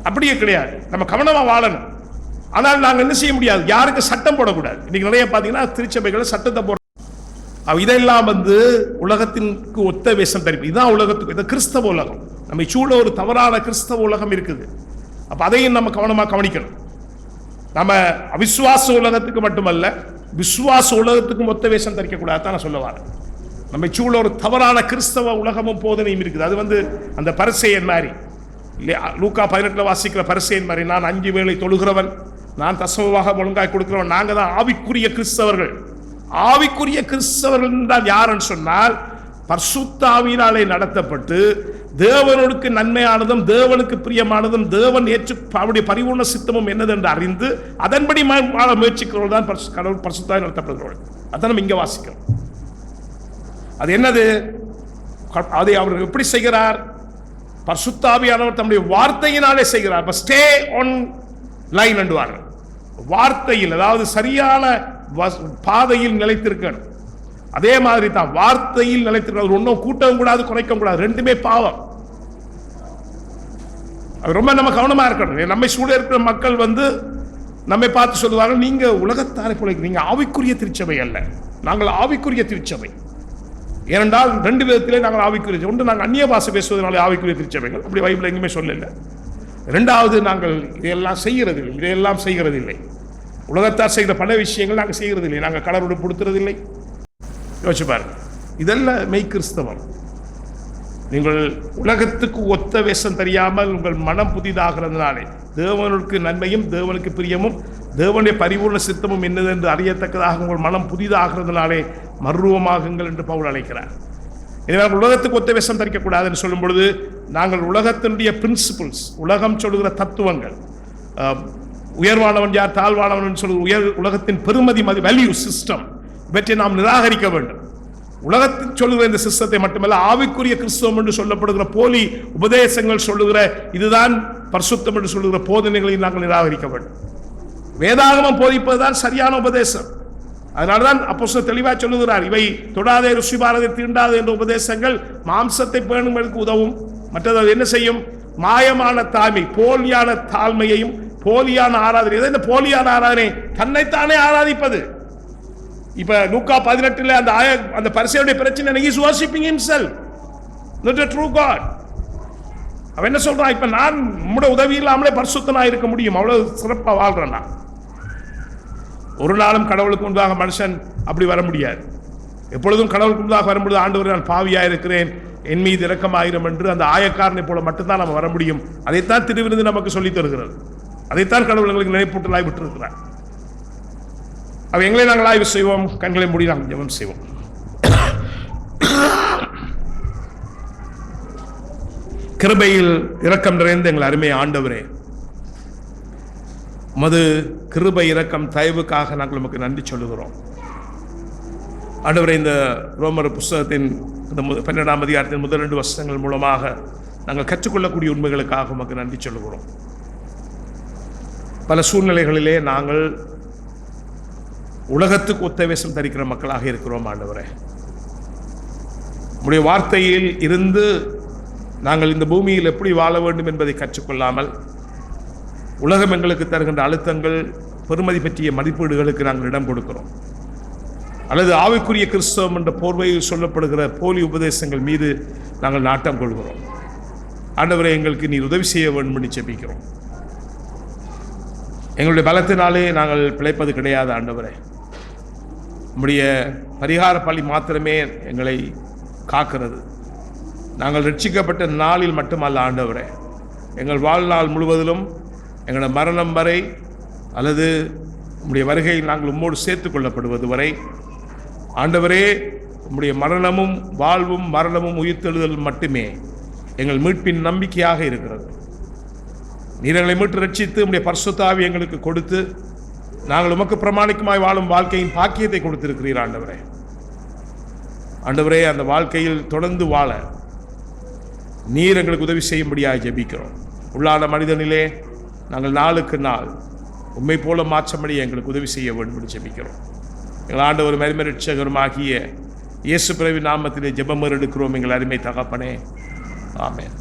A: அப்படியே கிடையாது. நம்ம கவனமா வாழணும். ஆனால் நாங்கள் என்ன செய்ய முடியாது, யாருக்கு சட்டம் போடக்கூடாது. இன்னைக்கு நிறைய பார்த்தீங்கன்னா திருச்சபைகள் சட்டத்தை போட, இதெல்லாம் உலகத்திற்கு ஒத்த வேஷம் தரிப்பு. இதுதான் உலகத்துக்கு, இது கிறிஸ்தவ உலகம். நம்ம சூழ ஒரு தவறான கிறிஸ்தவ உலகம் இருக்குது. அப்ப அதையும் நம்ம கவனமா கவனிக்கணும். நம்ம அவிசுவாச உலகத்துக்கு மட்டுமல்ல, விசுவாச உலகத்துக்கும் ஒத்த வேஷம் தரிக்க கூடாது தான் நான் சொல்ல வரேன். நம்ம சூழ ஒரு தவறான கிறிஸ்தவ உலகமும் போதனையும் இருக்குது. அது அந்த பரிசேயன் மாதிரி, லூக்கா 18 வாசிக்கிற பரிசேயன் மாதிரி, நான் 5 வேளை தொழுகிறவன், நான் தசமமாக ஒழுங்காய் கொடுக்கிறவன், நாங்க தான் ஆவிக்குரிய கிறிஸ்தவர்கள். ஆவிக்குரிய கிறிஸ்தவர்கள் என்றால் யாருன்னு சொன்னால், பரிசுத்த ஆவியினாலே நடத்தப்பட்டு தேவனுக்கு நன்மையானதும் தேவனுக்கு பிரியமானதும் தேவன் அவருடைய பரிபூர்ண சித்தமும் என்னது என்று அறிந்து அதன்படி வாழ முயற்சிக்கிறவர்கள் தான் கடவுள் பரிசுத்தாய் நடத்தப்படுகிறவர்கள். அதான் நம்ம இங்க வாசிக்கிறோம். அது என்னது? அதை அவர் எப்படி செய்கிறார்? பரிசுத்த ஆவியானவர் தம்முடைய வார்த்தையினாலே செய்கிறார். ஸ்டே ஆன் லைன் என்றுவார்கள். வார்த்தையில், அதாவது சரியான பாதையில் நிலைத்திருக்கணும். அதே மாதிரி தான் வார்த்தையில் நிலைத்திருக்கிறது. ஒன்றும் கூட்டவும் கூடாது, குறைக்கவும் கூடாது. ரெண்டுமே பாவம். ரொம்ப நம்ம கவனமா இருக்கணும். நம்மை சூழ இருக்கிற மக்கள் நம்மை பார்த்து சொல்லுவாங்க, நீங்க உலகத்தாரை போல, நீங்க ஆவிக்குரிய திருச்சபை அல்ல, நாங்கள் ஆவிக்குரிய திருச்சபை. ஏனென்றால் 2 விதத்திலே நாங்கள் ஆவிக்குரிய. ஒன்று, நாங்கள் அந்நிய பாஷை பேசுவதனால ஆவிக்குரிய திருச்சபைகள், அப்படி பைபிள் எங்குமே சொல்லல. 2வது, நாங்கள் இதையெல்லாம் செய்கிறதில்லை. உலகத்தார் செய்கிற பல விஷயங்கள் நாங்கள் செய்கிறதில்லை. நாங்கள் கடவுளோடு கொடுத்துறதில்லை. யோசிச்சு பாருங்க. இதெல்லாம் மெய் கிறிஸ்தவம். நீங்கள் உலகத்துக்கு ஒத்த வேஷம் தெரியாமல் உங்கள் மனம் புதிதாகிறதுனாலே தேவனுக்கு நன்மையும் தேவனுக்கு பிரியமும் தேவனுடைய பரிபூர்ண சித்தமும் என்னது என்று அறியத்தக்கதாக உங்கள் மனம் புதிதாகிறதுனாலே மர்வமாகுங்கள் என்று பவுல் அழைக்கிறார். எனவே உலகத்துக்கு ஒத்த வேஷம் தரிக்கக்கூடாதுன்னு சொல்லும் பொழுது, நாங்கள் உலகத்தினுடைய பிரின்சிபிள்ஸ், உலகம் சொல்லுகிற தத்துவங்கள், உயர்வானவன் யார் தாழ்வானவன் சொல்லுகிற உலகத்தின் பெருமதி வேல்யூ சிஸ்டம், இவற்றை நாம் நிராகரிக்க வேண்டும். உலகத்தில் சொல்லுகிற இந்த சிஸ்டத்தை மட்டுமல்ல, ஆவிக்குரிய கிறிஸ்தவம் என்று சொல்லப்படுகிற போலி உபதேசங்கள் சொல்லுகிற இதுதான் பரிசுத்தம் என்று சொல்லுகிற போதனைகளை நாங்கள் நிராகரிக்க வேண்டும். வேதாகமம் போதிப்பதுதான் சரியான உபதேசம். அதனால்தான் அப்போஸ்தலர் தெளிவாக சொல்லுகிறார், இவை தொடாதே, ருசி பாரதே, தீண்டாதே என்ற உபதேசங்கள் மாம்சத்தை பேணுவதற்கு உதவும். மற்றது என்ன செய்யும்? மாயமான தாழ்மை, போலியான தாழ்மையையும் போலியான ஆராதனை. இந்த போலியான ஆராதனை தன்னைத்தானே ஆராதிப்பது. இப்ப லூக்கா 18 அந்த பரிசேயுடைய பிரச்சனை, he is worshiping himself, not a true God. அவன் என்ன சொல்றான்? இப்ப நான் நம்முடைய உதவி இல்லாமலே பரிசுத்தனா இருக்க முடியும், அவ்வளவு சிறப்பா வாழ்றேன். ஒரு நாளும் கடவுளுக்கு முன்பாக மனுஷன் அப்படி வர முடியாது. எப்பொழுதும் கடவுளுக்கு முன்பாக வரும்பொழுது, ஆண்டவரே நான் பாவியா இருக்கிறேன், என் மீது இரக்கமாயிரம் என்று அந்த ஆயக்காரனை போல மட்டும்தான் நம்ம வர முடியும். அதைத்தான் திருவிருந்து நமக்கு சொல்லி தருகிறது. அதைத்தான் கடவுள் எங்களுக்கு நினைப்பூட்டலாய் விட்டிருக்கிறார். அவ எங்களை நாங்கள் ஆய்வு செய்வோம், கண்களை மூடி நாங்கள் ஜெபம் செய்வோம். கிருபையில் இரக்கம் நிறைந்த எங்கள் அருமை ஆண்டவரே, உமது கிருபை இரக்கம் தயவுக்காக நாங்கள் உமக்கு நன்றி சொல்லுகிறோம். ஆண்டவரே, இந்த ரோமர் புஸ்தகத்தின் இந்த 12ஆம் அதிகாரத்தின் முதல் 2 வசனங்கள் மூலமாக நாங்கள் கற்றுக்கொள்ளக்கூடிய உண்மைகளுக்காக உமக்கு நன்றி சொல்லுகிறோம். பல சூழ்நிலைகளிலே நாங்கள் உலகத்துக்கு ஒத்த வேஷம் தரிக்கிற மக்களாக இருக்கிறோம். ஆண்டவரே, உம்முடைய வார்த்தையில் இருந்து நாங்கள் இந்த பூமியில் எப்படி வாழ வேண்டும் என்பதை கற்றுக்கொள்ளாமல் உலகம் எங்களுக்கு தருகின்ற அழுத்தங்கள், பெருமதி பற்றிய மதிப்பீடுகளுக்கு நாங்கள் இடம் கொடுக்கிறோம். அல்லது ஆவிக்குரிய கிறிஸ்தவம் என்ற போர்வையில் சொல்லப்படுகிற போலி உபதேசங்கள் மீது நாங்கள் நாட்டம் கொள்கிறோம். ஆண்டவரே, எங்களுக்கு நீர் உதவி செய்ய வேண்டும் என்று ஜெபிக்கிறோம். எங்களுடைய பலத்தினாலே நாங்கள் பிழைப்பது கிடையாது. ஆண்டவரே, நம்முடைய பரிகார பலி மாத்திரமே எங்களை காக்கிறது. நாங்கள் ரட்சிக்கப்பட்ட நாளில் மட்டுமல்ல ஆண்டவரே, எங்கள் வாழ்நாள் முழுவதிலும் எங்களோட மரணம் வரை அல்லது உம்முடைய வருகையில் நாங்கள் உம்மோடு சேர்த்து கொள்ளப்படுவது வரை ஆண்டவரே, உம்முடைய மரணமும் வாழ்வும் மரணமும் உயிர்த்தெழுதல் மட்டுமே எங்கள் மீட்பின் நம்பிக்கையாக இருக்கிறது. நீர் எங்களை மீட்டு ரட்சித்து உம்முடைய பரிசுத்த ஆவியை எங்களுக்கு கொடுத்து நாங்கள் உமக்கு பிரமாணிக்கமாய் வாழும் வாழ்க்கையின் பாக்கியத்தை கொடுத்திருக்கிறீர். ஆண்டவரே, ஆண்டவரே, அந்த வாழ்க்கையில் தொடர்ந்து வாழ நீர் எங்களுக்கு உதவி செய்யும்படியாக ஜெபிக்கிறோம். உள்ளான மனிதனிலே நாங்கள் நாளுக்கு நாள் உண்மை போல மாற்றமடைய எங்களுக்கு உதவி செய்ய வேண்டும் என்று ஜெபிக்கிறோம். எங்கள் ஆண்டவர் மரிமை ரட்சகருமாகிய இயேசு பிறவி நாமத்திலே ஜெபம் எடுக்கிறோம் எங்கள் அருமை தகப்பனே. ஆமென்.